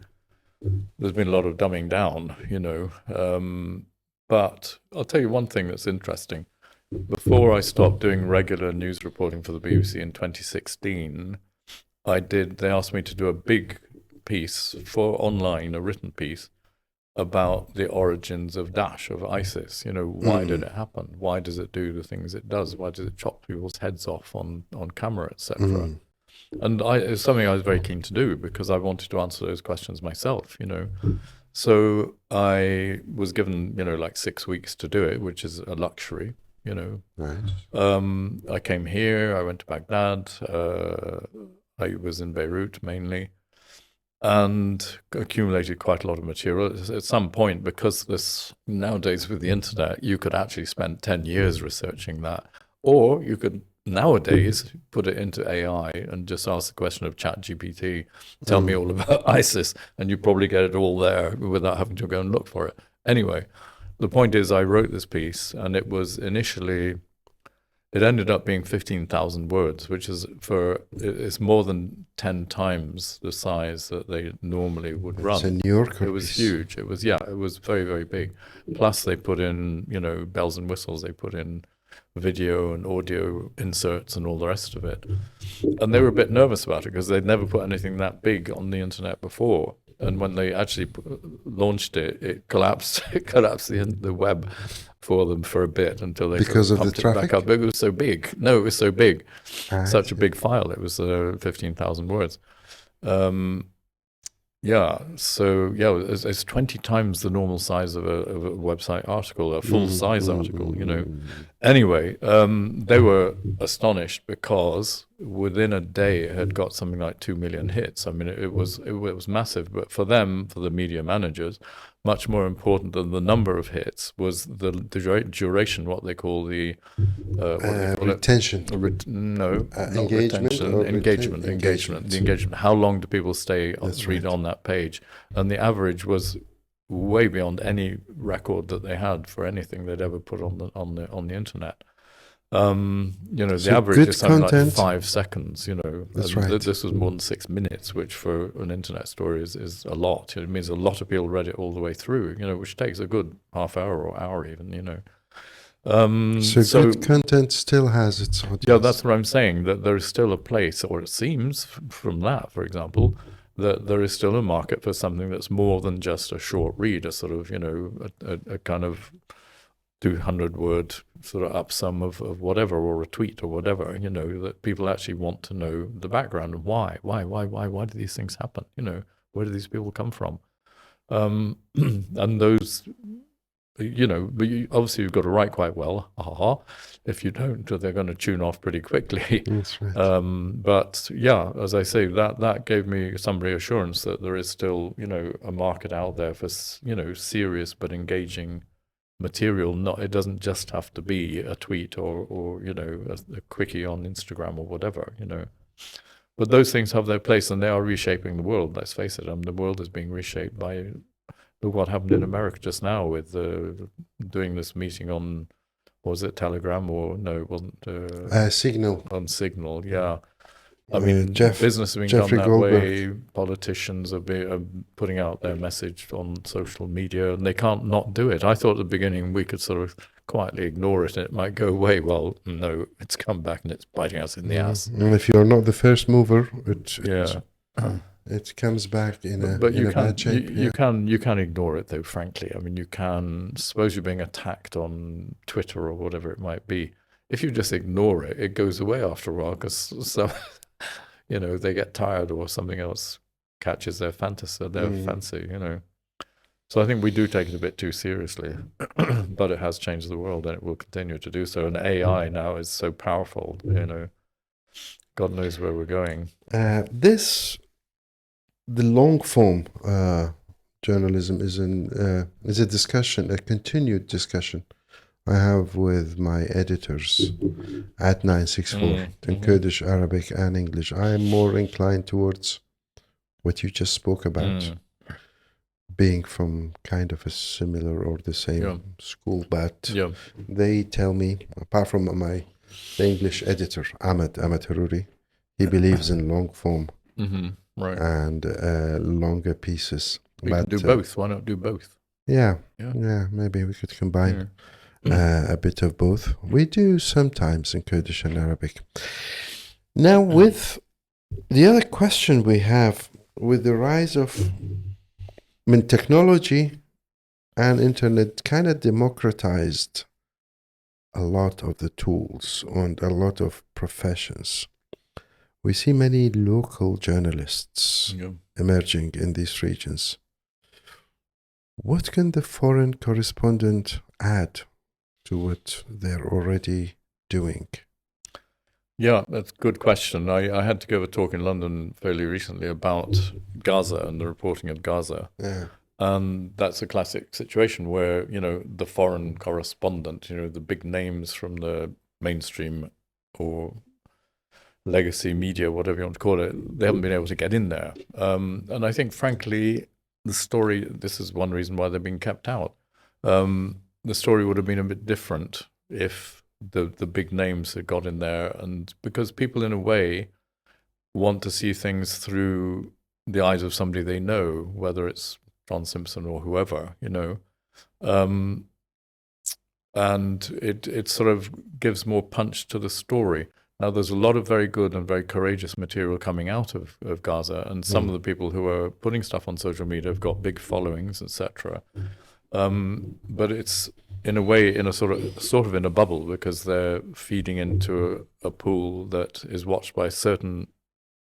there's been a lot of dumbing down, you know. But I'll tell you one thing that's interesting. Before I stopped doing regular news reporting for the BBC in 2016, they asked me to do a big piece for online, a written piece, about the origins of Daesh, of ISIS. You know, why did it happen? Why does it do the things it does? Why does it chop people's heads off on camera, etc.? And it's something I was very keen to do because I wanted to answer those questions myself, you know. So I was given, you know, like 6 weeks to do it, which is a luxury, you know. Right. I came here, I went to Baghdad, I was in Beirut mainly. and accumulated quite a lot of material. At some point, because this nowadays with the internet, you could actually spend 10 years researching that, or you could nowadays put it into AI and just ask the question of ChatGPT, tell me all about ISIS, and you probably get it all there without having to go and look for it. Anyway, the point is I wrote this piece, and it was initially, it ended up being 15,000 words, which is it's more than 10 times the size that they normally would run. It's a New Yorker It was piece. huge. It was, it was very, very big. Plus they put in, bells and whistles. They put in video and audio inserts and all the rest of it. And they were a bit nervous about it because they'd never put anything that big on the internet before. And when they actually launched it, it collapsed. It collapsed the web for them for a bit until they Because of the pumped it traffic? back up. It was so big. No, it was so big, Ah, such a big file. It was 15,000 words. It's 20 times the normal size of a website article, a full size article. Anyway, they were astonished because within a day it had got something like 2 million hits. I mean, it was massive. But for them, for the media managers, much more important than the number of hits was the duration, what they call the retention. Engagement. How long do people stay read on that page? And the average was way beyond any record that they had for anything they'd ever put on the internet. The average is something like 5 seconds. That's right. This was more than 6 minutes, which for an internet story is a lot. It means a lot of people read it all the way through. Which takes a good half hour or hour even. So good content still has its audience. Yeah, that's what I'm saying. That there is still a place, or it seems from that, for example, that there is still a market for something that's more than just a short read, a sort of a kind of 200-word sort of upsum of whatever, or a tweet or whatever, that people actually want to know the background and why do these things happen? Where do these people come from? And those, but obviously you've got to write quite well. If you don't, they're going to tune off pretty quickly. That's right. But yeah, as I say, that gave me some reassurance that there is still, a market out there for, serious but engaging material. It doesn't just have to be a tweet or a quickie on Instagram or whatever, But those things have their place, and they are reshaping the world. Let's face it. The world is being reshaped by what happened in America just now with doing this meeting on, was it Telegram or no? It wasn't. Signal. On Signal, yeah. I mean, business has been Jeffrey done that Goldberg. way. Politicians are putting out their message on social media, and they can't not do it. I thought at the beginning we could sort of quietly ignore it and it might go away. Well, no, it's come back and it's biting us in the ass. And if you're not the first mover, it comes back in a bad shape. You can ignore it though. Frankly, I mean, you can. Suppose you're being attacked on Twitter or whatever it might be. If you just ignore it, it goes away after a while because they get tired or something else catches their fancy. So I think we do take it a bit too seriously, but it has changed the world and it will continue to do so. And AI now is so powerful. God knows where we're going. The long form journalism is a discussion, a continued discussion I have with my editors at 964 in Kurdish, Arabic, and English. I am more inclined towards what you just spoke about, being from kind of a similar or the same school, but they tell me, apart from the English editor, Ahmed Haruri, he believes in long form. Right. And longer pieces. We can do both. Why not do both? Yeah, maybe we could combine a bit of both. We do sometimes in Kurdish and Arabic. Now, with the other question we have, with the rise of technology and internet kind of democratized a lot of the tools and a lot of professions. We see many local journalists emerging in these regions. What can the foreign correspondent add to what they're already doing? Yeah, that's a good question. I had to give a talk in London fairly recently about Gaza and the reporting of Gaza. Yeah. And that's a classic situation where, the foreign correspondent, the big names from the mainstream or legacy media, whatever you want to call it, they haven't been able to get in there. And I think, frankly, this is one reason why they're being kept out. The story would have been a bit different if the big names had got in there, and because people, in a way, want to see things through the eyes of somebody they know, whether it's John Simpson or whoever, and it sort of gives more punch to the story. Now, there's a lot of very good and very courageous material coming out of Gaza, and some of the people who are putting stuff on social media have got big followings, etc. But it's, in a way, in a sort of in a bubble, because they're feeding into a pool that is watched by certain,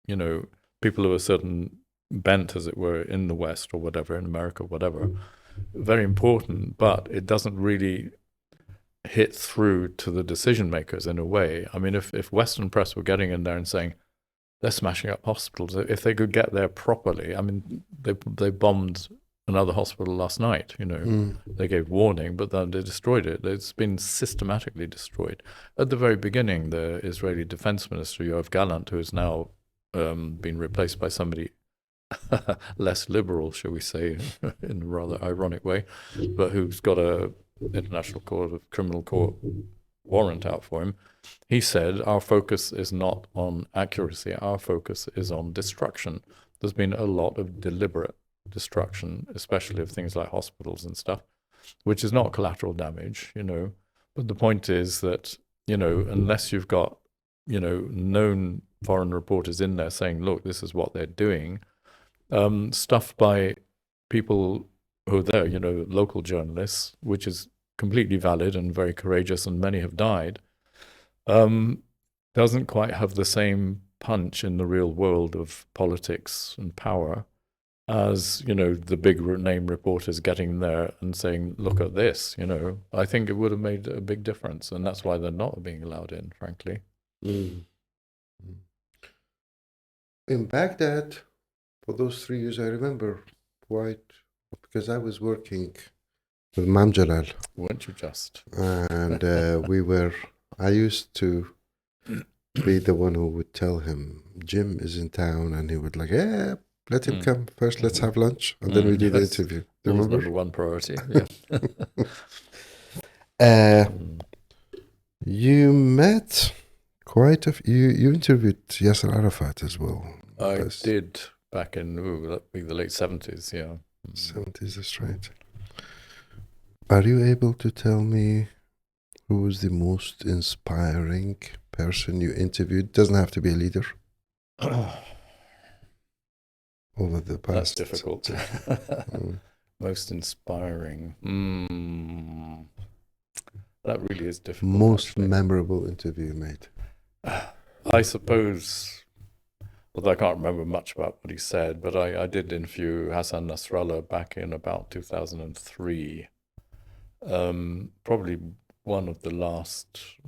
people of a certain bent, as it were, in the West or whatever, in America, whatever. Very important, but it doesn't really hit through to the decision makers in a way. I mean, if Western press were getting in there and saying they're smashing up hospitals, if they could get there properly, I mean, they bombed another hospital last night, They gave warning, but then they destroyed it. It's been systematically destroyed. At the very beginning, the Israeli Defense Minister, Yoav Gallant, who has now been replaced by somebody less liberal, shall we say, in a rather ironic way, but who's got a International Criminal Court warrant out for him, he said, our focus is not on accuracy, our focus is on destruction. There's been a lot of deliberate destruction, especially of things like hospitals and stuff, which is not collateral damage, But the point is that, unless you've got, known foreign reporters in there saying, look, this is what they're doing, stuff by people who are there, local journalists, which is completely valid and very courageous, and many have died, doesn't quite have the same punch in the real world of politics and power as, the big name reporters getting there and saying, look at this, I think it would have made a big difference. And that's why they're not being allowed in, frankly. In Baghdad, for those 3 years, I remember quite, because I was working with Mam Jalal. Weren't you just? And I used to be the one who would tell him, Jim is in town, and he would let him come first, let's have lunch, and then we do the interview. Do you remember? Number one priority, You met you interviewed Yasser Arafat as well. I did back in the late 70s, yeah. 70s, that's right. Are you able to tell me who was the most inspiring person you interviewed? Doesn't have to be a leader. Over the past. That's difficult. Most inspiring. That really is difficult. Most memorable interview you made? I suppose, although I can't remember much about what he said, but I did interview Hassan Nasrallah back in about 2003. Probably one of the last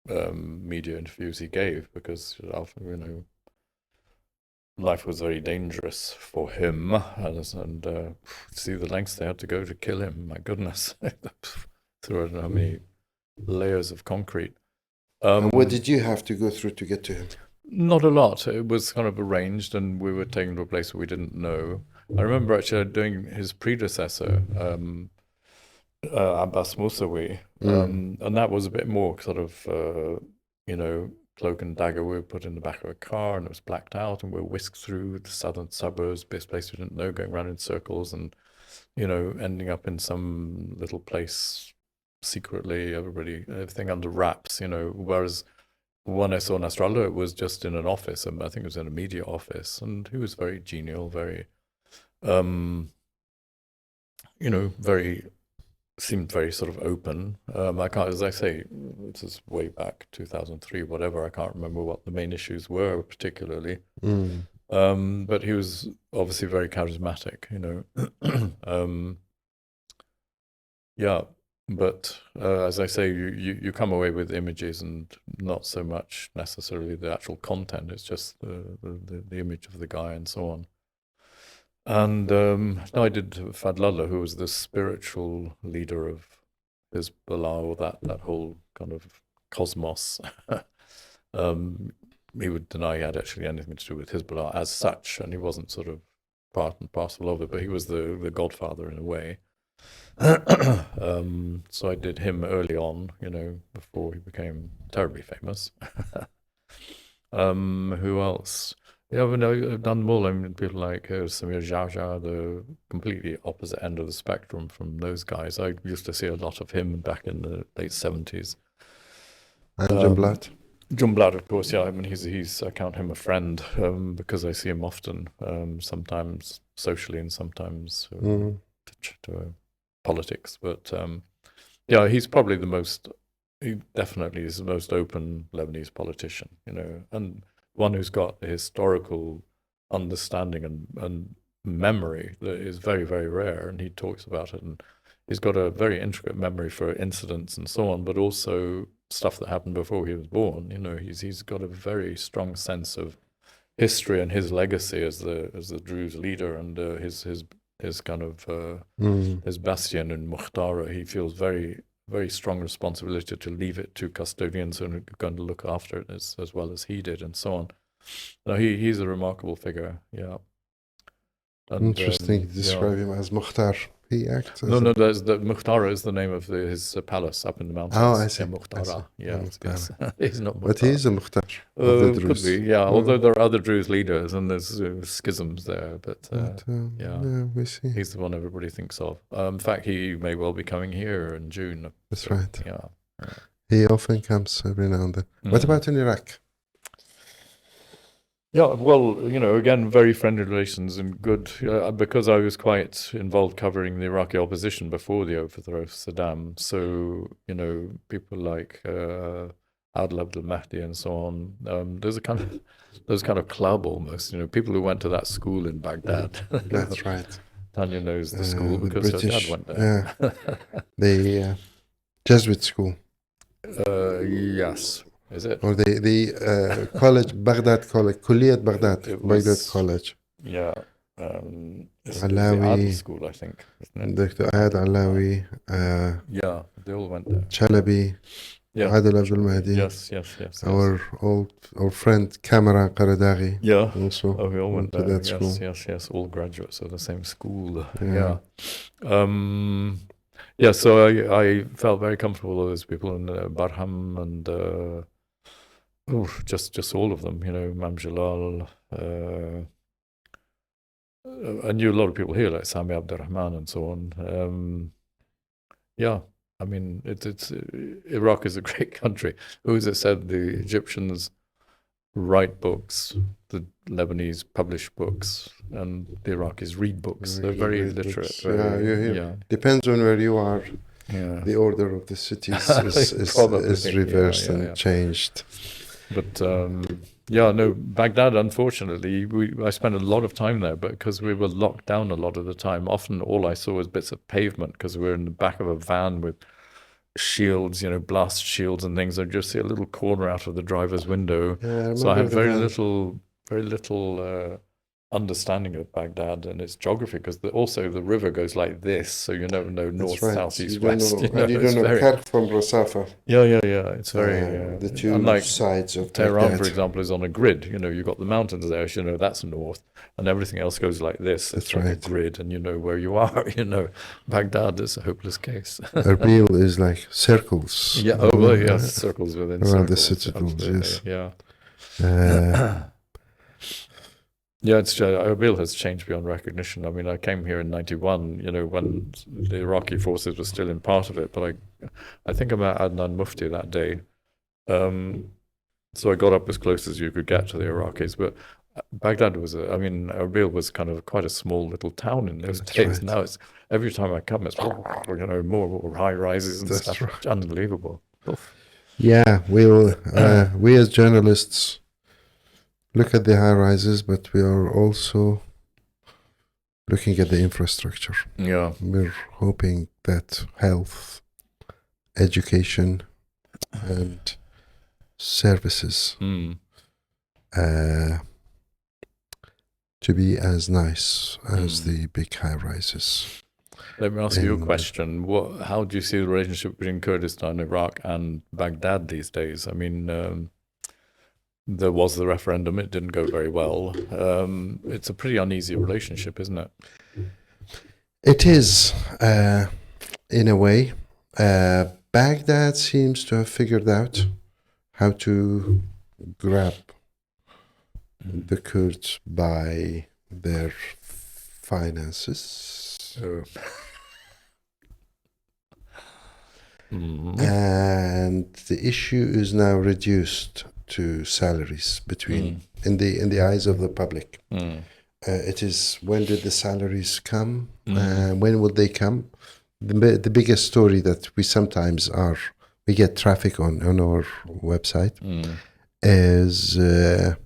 media interviews he gave, because life was very dangerous for him, and see the lengths they had to go to kill him. My goodness, through I don't know how many layers of concrete. And what did you have to go through to get to him? Not a lot. It was kind of arranged, and we were taken to a place we didn't know. I remember actually doing his predecessor, Abbas Moussaoui, and that was a bit more sort of, cloak and dagger. We were put in the back of a car, and it was blacked out, and we were whisked through the southern suburbs, this place we didn't know, going around in circles, and ending up in some little place secretly, everything under wraps, whereas when I saw Nasrallah, it was just in an office, and I think it was in a media office, and he was very genial, very, seemed very sort of open. I can't, as I say, this is way back 2003, whatever. I can't remember what the main issues were particularly. But he was obviously very charismatic, Yeah, But as I say, you come away with images and not so much necessarily the actual content. It's just the image of the guy and so on. And I did Fadlallah, who was the spiritual leader of Hezbollah, or that whole kind of cosmos. He would deny he had actually anything to do with Hezbollah as such, and he wasn't sort of part and parcel of it, but he was the godfather in a way. So I did him early on, before he became terribly famous. Who else? Yeah, I've done more. I mean, people like Samir Jaja, the completely opposite end of the spectrum from those guys. I used to see a lot of him back in the late 70s. And Jumblat? Jumblat, of course, yeah. I mean, I count him a friend because I see him often, sometimes socially and sometimes to politics. But yeah, he's probably he definitely is the most open Lebanese politician, and one who's got a historical understanding and memory that is very, very rare. And he talks about it, and he's got a very intricate memory for incidents and so on, but also stuff that happened before he was born. He's got a very strong sense of history and his legacy as the Druze leader, and his kind of his bastion in Mukhtara. He feels very, very strong responsibility to leave it to custodians who are going to look after it as well as he did, and so on. No, he's a remarkable figure. Yeah. And, interesting. Describe him as Mukhtar. He acts as no, Mukhtara is the name of his palace up in the mountains. Oh, I see. Yeah, Mukhtara. Yeah, yes. He's not Mukhtar. But he is a Mukhtar of the Druze. Could be, yeah. Although there are other Druze leaders and there's schisms there, but yeah, we see. he's the one everybody thinks of. In fact, he may well be coming here in June. That's right. Yeah. He often comes every now and then. What about in Iraq? Yeah, well, again, very friendly relations and good, because I was quite involved covering the Iraqi opposition before the overthrow of Saddam. So, people like Adel Abdel Mahdi and so on. There's a kind of club almost, people who went to that school in Baghdad. That's right. Tanya knows the school because her dad went there. Yeah. The Jesuit school. Yes. Is it? Or the college, Baghdad College, Kulliyat Baghdad, Baghdad College. Yeah. It's the Alawi, Adel school, I think, isn't it? Dr. Ayad Alawi, Yeah, they all went there. Chalabi, Yeah. Adel Abdul Mahdi. Yes. Our friend Kamran Qaradaghi. Yeah. Also Oh, we all went to there. that school. Yes. All graduates of the same school. Yeah. Yeah. So I felt very comfortable with those people, and Barham and just all of them. Mam Jalal. I knew a lot of people here, like Sami Abdurrahman and so on. Yeah. I mean, it's Iraq is a great country. Who is it said the Egyptians write books, the Lebanese publish books, and the Iraqis read books. They're very literate. Yeah. Depends on where you are. Yeah. The order of the cities is reversed and changed. But Baghdad, unfortunately, I spent a lot of time there, but because we were locked down a lot of the time, often all I saw was bits of pavement because we were in the back of a van with shields, blast shields and things. I'd just see a little corner out of the driver's window. Yeah, so I had very little understanding of Baghdad and its geography, because also the river goes like this, so you never know north, south, east, west. And you don't know Kark from Rasafa. Yeah. It's very the two sides of Tehran, Baghdad. for example, is on a grid. You've got the mountains there, so that's north, and everything else goes like this. It's like a grid, and you know where you are. Baghdad is a hopeless case. Erbil is like circles. Yeah. Yes, circles within around circles. The citadels. Yes. Yeah. Yeah, Erbil has changed beyond recognition. I mean, I came here in '91, when the Iraqi forces were still in part of it. But I think I met Adnan Mufti that day. So I got up as close as you could get to the Iraqis. But Baghdad Erbil was kind of quite a small little town in those days. Right. Now every time I come, it's more high rises and stuff. Right. It's unbelievable. Yeah, we as journalists look at the high rises, but we are also looking at the infrastructure. Yeah. We're hoping that health, education, and services to be as nice as the big high rises. Let me ask you a question. How do you see the relationship between Kurdistan, Iraq, and Baghdad these days? I mean, there was the referendum. It didn't go very well. It's a pretty uneasy relationship, isn't it? It is, in a way. Baghdad seems to have figured out how to grab the Kurds by their finances. And the issue is now reduced to salaries between in the eyes of the public. It is, when did the salaries come? When would they come? The biggest story that we sometimes we get traffic on our website is the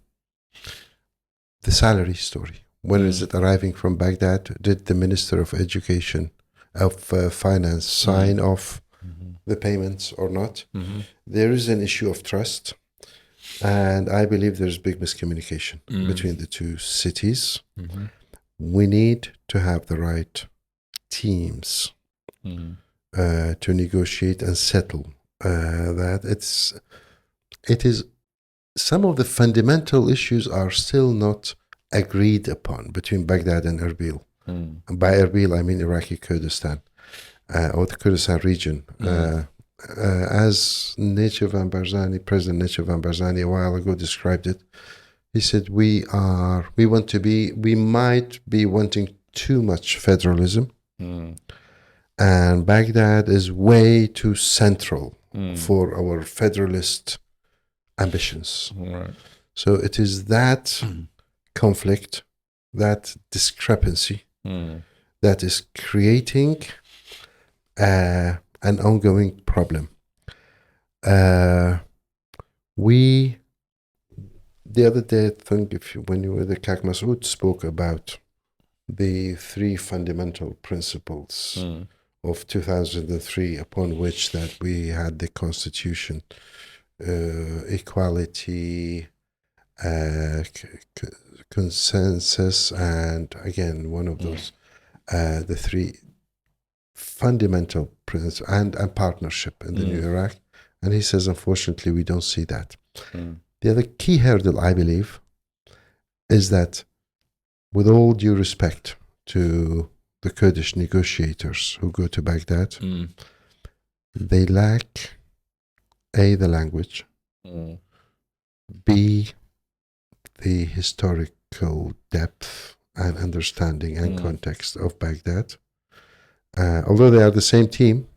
salary story. When is it arriving from Baghdad? Did the Minister of Education, of Finance, sign off the payments or not? There is an issue of trust, and I believe there's big miscommunication between the two cities. We need to have the right teams to negotiate and settle that. It is some of the fundamental issues are still not agreed upon between Baghdad and Erbil. And by Erbil, I mean Iraqi Kurdistan, or the Kurdistan region. As President Nacho Van Barzani a while ago described it, he said, we might be wanting too much federalism, and Baghdad is way too central for our federalist ambitions. So it is that conflict, that discrepancy that is creating an ongoing problem. The other day, I think when you were the Kak Masoud spoke about the three fundamental principles of 2003 upon which that we had the constitution, equality, consensus, and again, one of those, the three fundamental principles, and partnership in the new Iraq. And he says, unfortunately, we don't see that. The other key hurdle, I believe, is that, with all due respect to the Kurdish negotiators who go to Baghdad, they lack A, the language, B, the historical depth and understanding and context of Baghdad. Although they are the same team,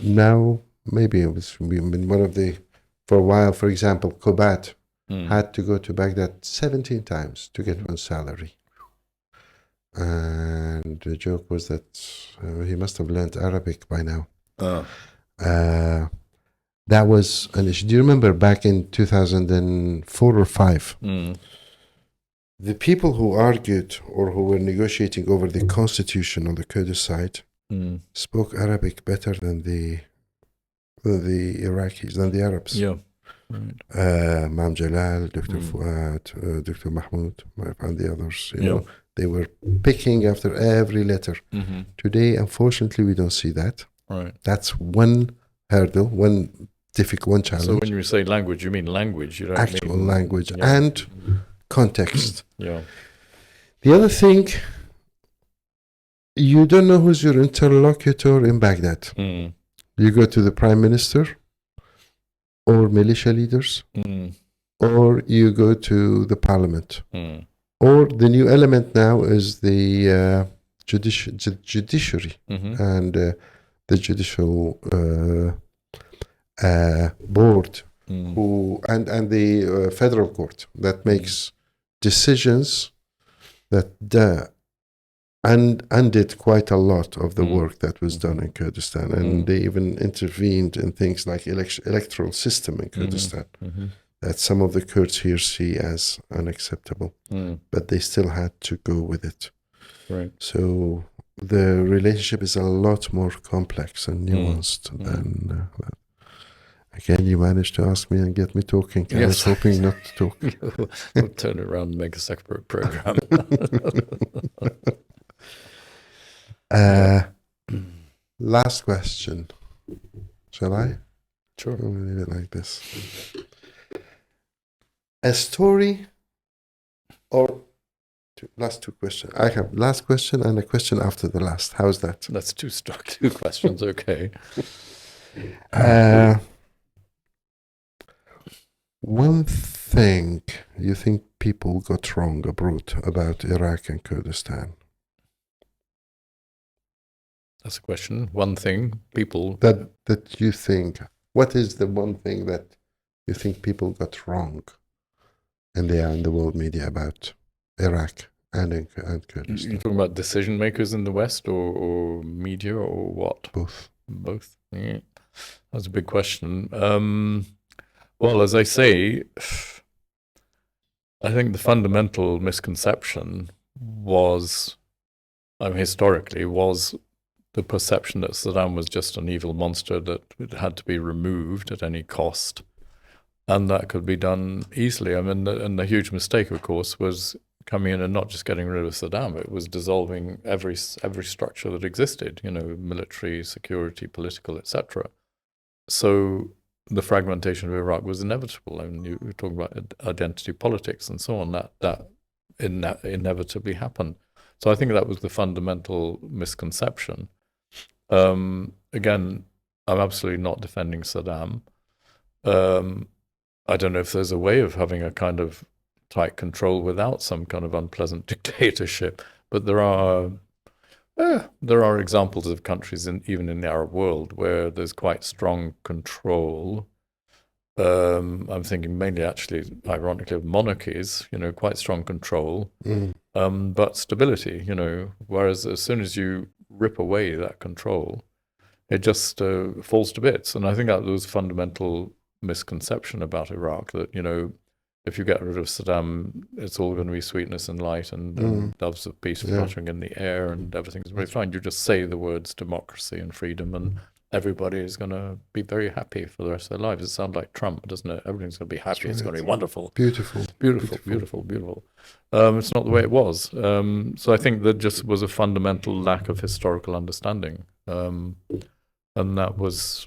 now maybe it was one of the, for a while, for example, Kobat had to go to Baghdad 17 times to get one salary. And the joke was that he must have learned Arabic by now. That was an issue. Do you remember back in 2004 or 5? The people who argued or who were negotiating over the constitution on the Kurdish side spoke Arabic better than the Iraqis, than the Arabs. Yeah. Mam Jalal, Dr. Fuad, Dr. Mahmoud, and the others. You know, they were picking after every letter. Today, unfortunately, we don't see that. Right. That's one hurdle, one difficult, one challenge. So when you say language, you mean language. You don't actual mean language and context. Yeah. The other thing, you don't know who's your interlocutor in Baghdad. You go to the prime minister or militia leaders, or you go to the parliament. Or the new element now is the judiciary and the judicial board, who and the federal court that makes decisions that undid quite a lot of the work that was done in Kurdistan, and they even intervened in things like electoral system in Kurdistan that some of the Kurds here see as unacceptable, but they still had to go with it. Right. So the relationship is a lot more complex and nuanced than that. Again, you managed to ask me and get me talking. I was hoping not to talk. We'll turn it around and make a separate program. Last question. Shall I? Sure. I'm going to leave it like this. A story or last two questions. I have last question and a question after the last. How's that? That's two questions. Okay. One thing you think people got wrong abroad about Iraq and Kurdistan? That's a question. One thing people that you think. What is the one thing that you think people got wrong in the world media about Iraq and Kurdistan? You're talking about decision makers in the West or media or what? Both. Both. Yeah. That's a big question. Well, as I say, I think the fundamental misconception was, historically, was the perception that Saddam was just an evil monster that it had to be removed at any cost, and that could be done easily. And the huge mistake, of course, was coming in and not just getting rid of Saddam. It was dissolving every structure that existed, military, security, political, etc. So the fragmentation of Iraq was inevitable. You were talking about identity politics and so on. That inevitably happened. So I think that was the fundamental misconception. Again, I'm absolutely not defending Saddam. I don't know if there's a way of having a kind of tight control without some kind of unpleasant dictatorship, but there are examples of countries, even in the Arab world, where there's quite strong control. I'm thinking mainly, actually, ironically, of monarchies, quite strong control, but stability, whereas as soon as you rip away that control, it just falls to bits. And I think that was a fundamental misconception about Iraq, that, if you get rid of Saddam, it's all going to be sweetness and light and doves of peace fluttering in the air and everything's very fine. You just say the words democracy and freedom and everybody is going to be very happy for the rest of their lives. It sounds like Trump, doesn't it? Everything's going to be happy. Right. It's going to be wonderful. Beautiful. It's not the way it was. So I think there just was a fundamental lack of historical understanding. And that was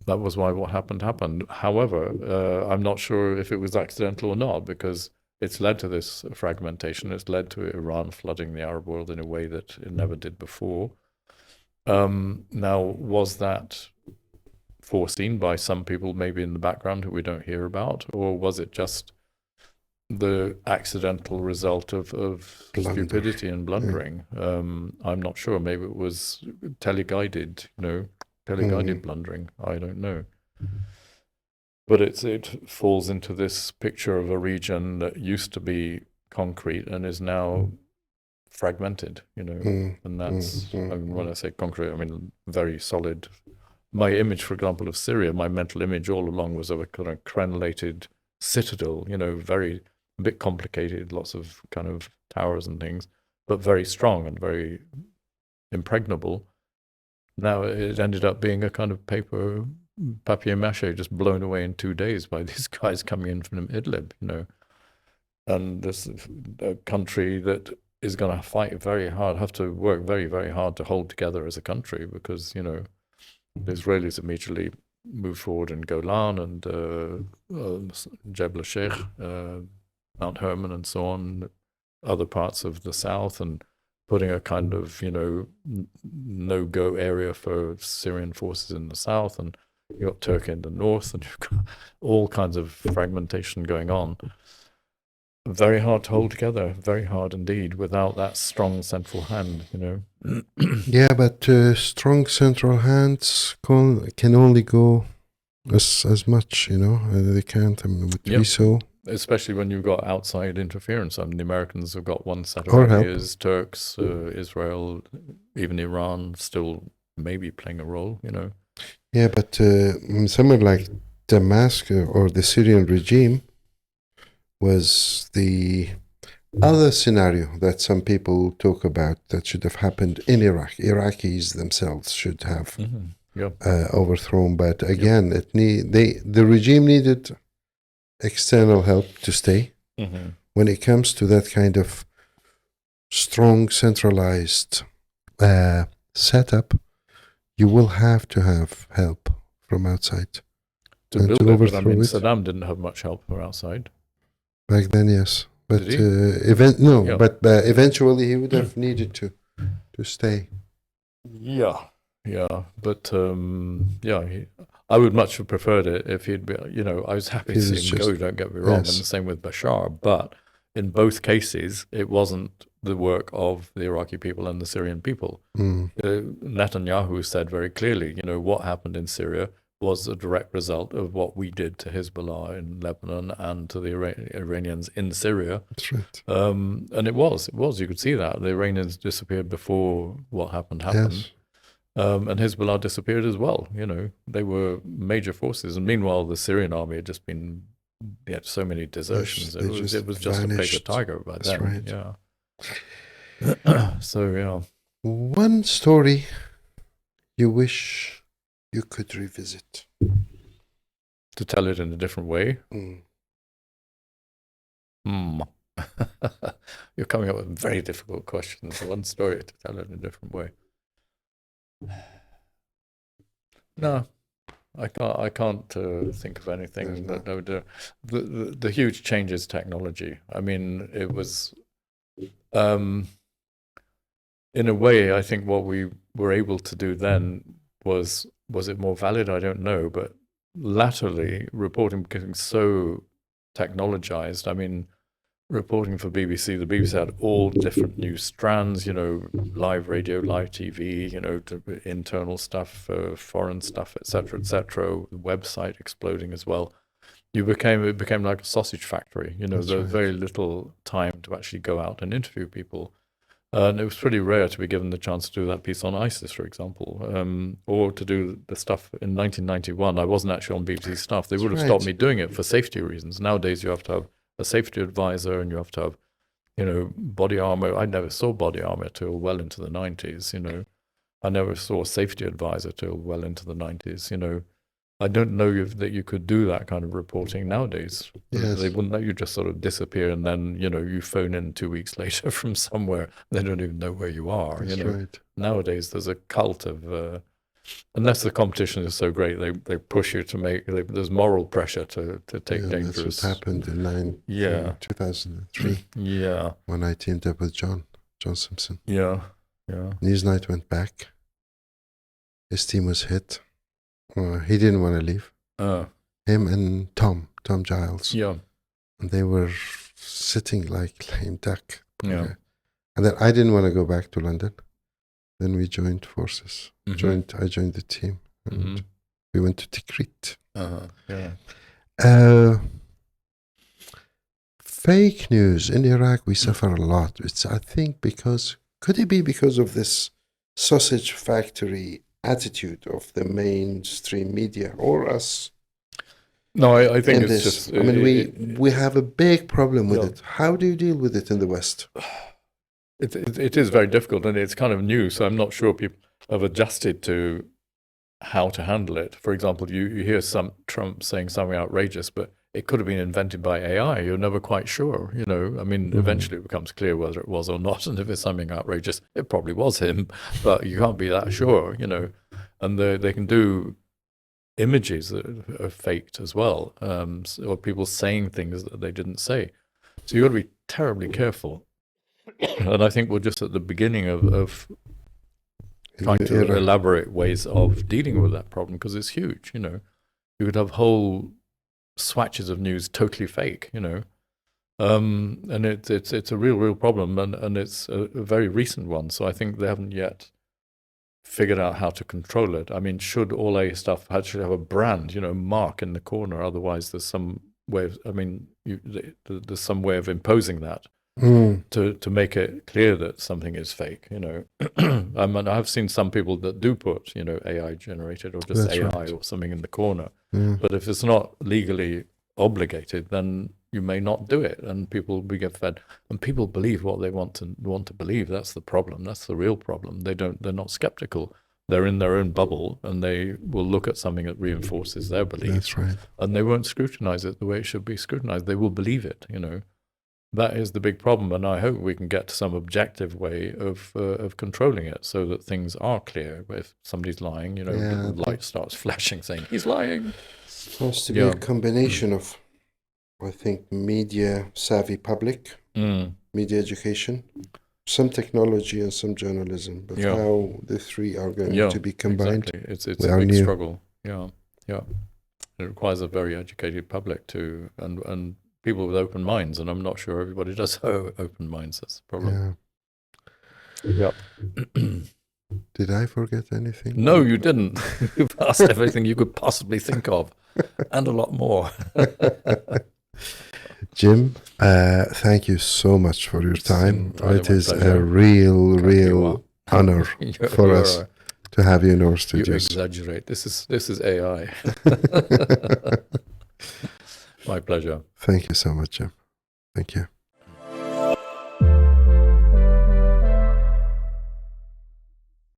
why what happened. However, I'm not sure if it was accidental or not, because it's led to this fragmentation. It's led to Iran flooding the Arab world in a way that it never did before. Now, was that foreseen by some people maybe in the background who we don't hear about, or was it just the accidental result of stupidity and blundering? I'm not sure. Maybe it was teleguided, blundering. I don't know. But it falls into this picture of a region that used to be concrete and is now fragmented, and that's, when I say concrete, I mean very solid. My image, for example, of Syria, my mental image all along was of a kind of crenellated citadel, very a bit complicated, lots of kind of towers and things, but very strong and very impregnable. Now it ended up being a kind of papier-mâché, just blown away in 2 days by these guys coming in from Idlib, and this a country that is going to fight very hard, have to work very, very hard to hold together as a country, because, the Israelis immediately moved forward in Golan and Jebel al-Sheikh, Mount Hermon and so on, other parts of the south, and putting a kind of, no-go area for Syrian forces in the south, and you've got Turkey in the north, and you've got all kinds of fragmentation going on. Very hard to hold together, very hard indeed, without that strong central hand, Yeah, but strong central hands can only go as much, they can't. I mean, would be so. Especially when you've got outside interference. I mean, the Americans have got one set of ideas, Turks, Israel, even Iran still maybe playing a role, Yeah, but somewhere like Damascus or the Syrian regime was the other scenario that some people talk about that should have happened in Iraq. Iraqis themselves should have overthrown, but again, the regime needed external help to stay. When it comes to that kind of strong centralized setup, you will have to have help from outside to build it. But I mean, Saddam didn't have much help from outside back then. Yes, but Did he? but eventually he would have needed to stay. Yeah, but I would much have preferred it if he'd be. I was happy to see him go. Don't get me wrong, and the same with Bashar. But in both cases, it wasn't the work of the Iraqi people and the Syrian people. Netanyahu said very clearly, what happened in Syria was a direct result of what we did to Hezbollah in Lebanon and to the Iranians in Syria. That's right. And it was. You could see that. The Iranians disappeared before what happened. Yes. And Hezbollah disappeared as well. They were major forces. And meanwhile, the Syrian army had just been, so many desertions. It was just vanished. A paper tiger by That's then. Right. Yeah. So, one story you wish you could revisit. To tell it in a different way? You're coming up with very difficult questions. One story to tell it in a different way. No, I can't think of anything that I would do. The huge changes technology. I mean, it was, in a way, I think what we were able to do then was it more valid? I don't know, but latterly, reporting became so technologized. I mean, reporting for BBC, the BBC had all different news strands, live radio, live TV, internal stuff, foreign stuff, etc., website exploding as well. It became like a sausage factory, there was very little time to actually go out and interview people. And it was pretty rare to be given the chance to do that piece on ISIS, for example, or to do the stuff in 1991. I wasn't actually on BBC staff. They would have stopped me doing it for safety reasons. Nowadays, you have to have a safety advisor and you have to have, body armor. I never saw body armor till well into the 90s, I never saw a safety advisor till well into the 90s, I don't know that you could do that kind of reporting nowadays. Yes. They wouldn't let you just sort of disappear and then, you phone in 2 weeks later from somewhere. They don't even know where you are. That's right. Nowadays, there's a cult of, unless the competition is so great, they push you to there's moral pressure to take dangerous. That's what happened in 2003. Yeah. When I teamed up with John Simpson. Yeah. Newsnight went back. His team was hit. He didn't want to leave. Him and Tom Giles. Yeah. And they were sitting like lame duck. Yeah. And then I didn't want to go back to London. Then we joined forces. I joined the team. And we went to Tikrit. Yeah. Fake news in Iraq, we suffer a lot. I think could it be because of this sausage factory attitude of the mainstream media or us? No, I think it's just. I mean, we have a big problem with it. How do you deal with it in the West? It is very difficult, and it's kind of new. So I'm not sure people have adjusted to how to handle it. For example, you hear some Trump saying something outrageous, but it could have been invented by AI. You're never quite sure. I mean, eventually it becomes clear whether it was or not. And if it's something outrageous, it probably was him, but you can't be that sure. And they can do images that are faked as well, or people saying things that they didn't say. So you've got to be terribly careful. And I think we're just at the beginning of trying to elaborate ways of dealing with that problem, because it's huge. You could have whole swatches of news totally fake, and it's a real problem, and it's a very recent one. So I think they haven't yet figured out how to control it. I mean, should all A stuff actually have a brand, mark in the corner? Otherwise, there's some way of, there's some way of imposing that to make it clear that something is fake. I mean, I've seen some people that do put, AI generated or just AI or something in the corner. But if it's not legally obligated, then you may not do it, and people will get fed. And people believe what they want to believe. That's the problem. That's the real problem. They're not skeptical. They're in their own bubble, and they will look at something that reinforces their beliefs. That's right. And they won't scrutinize it the way it should be scrutinized. They will believe it, you know. That is the big problem, and I hope we can get to some objective way of controlling it, so that things are clear. If somebody's lying, you know, the light starts flashing, saying he's lying. It has to be a combination of, I think, media savvy public, media education, some technology, and some journalism. But how the three are going to be combined? Exactly. It's a big struggle. Yeah. It requires a very educated public too, and people with open minds, and I'm not sure everybody does have open minds. That's the problem. Yeah. Did I forget anything? No, you didn't. You've asked everything you could possibly think of, and a lot more. Jim, thank you so much for your time. It is a real honor for us to have you in our studios. You exaggerate. This is AI. My pleasure. Thank you so much, Jim. Thank you.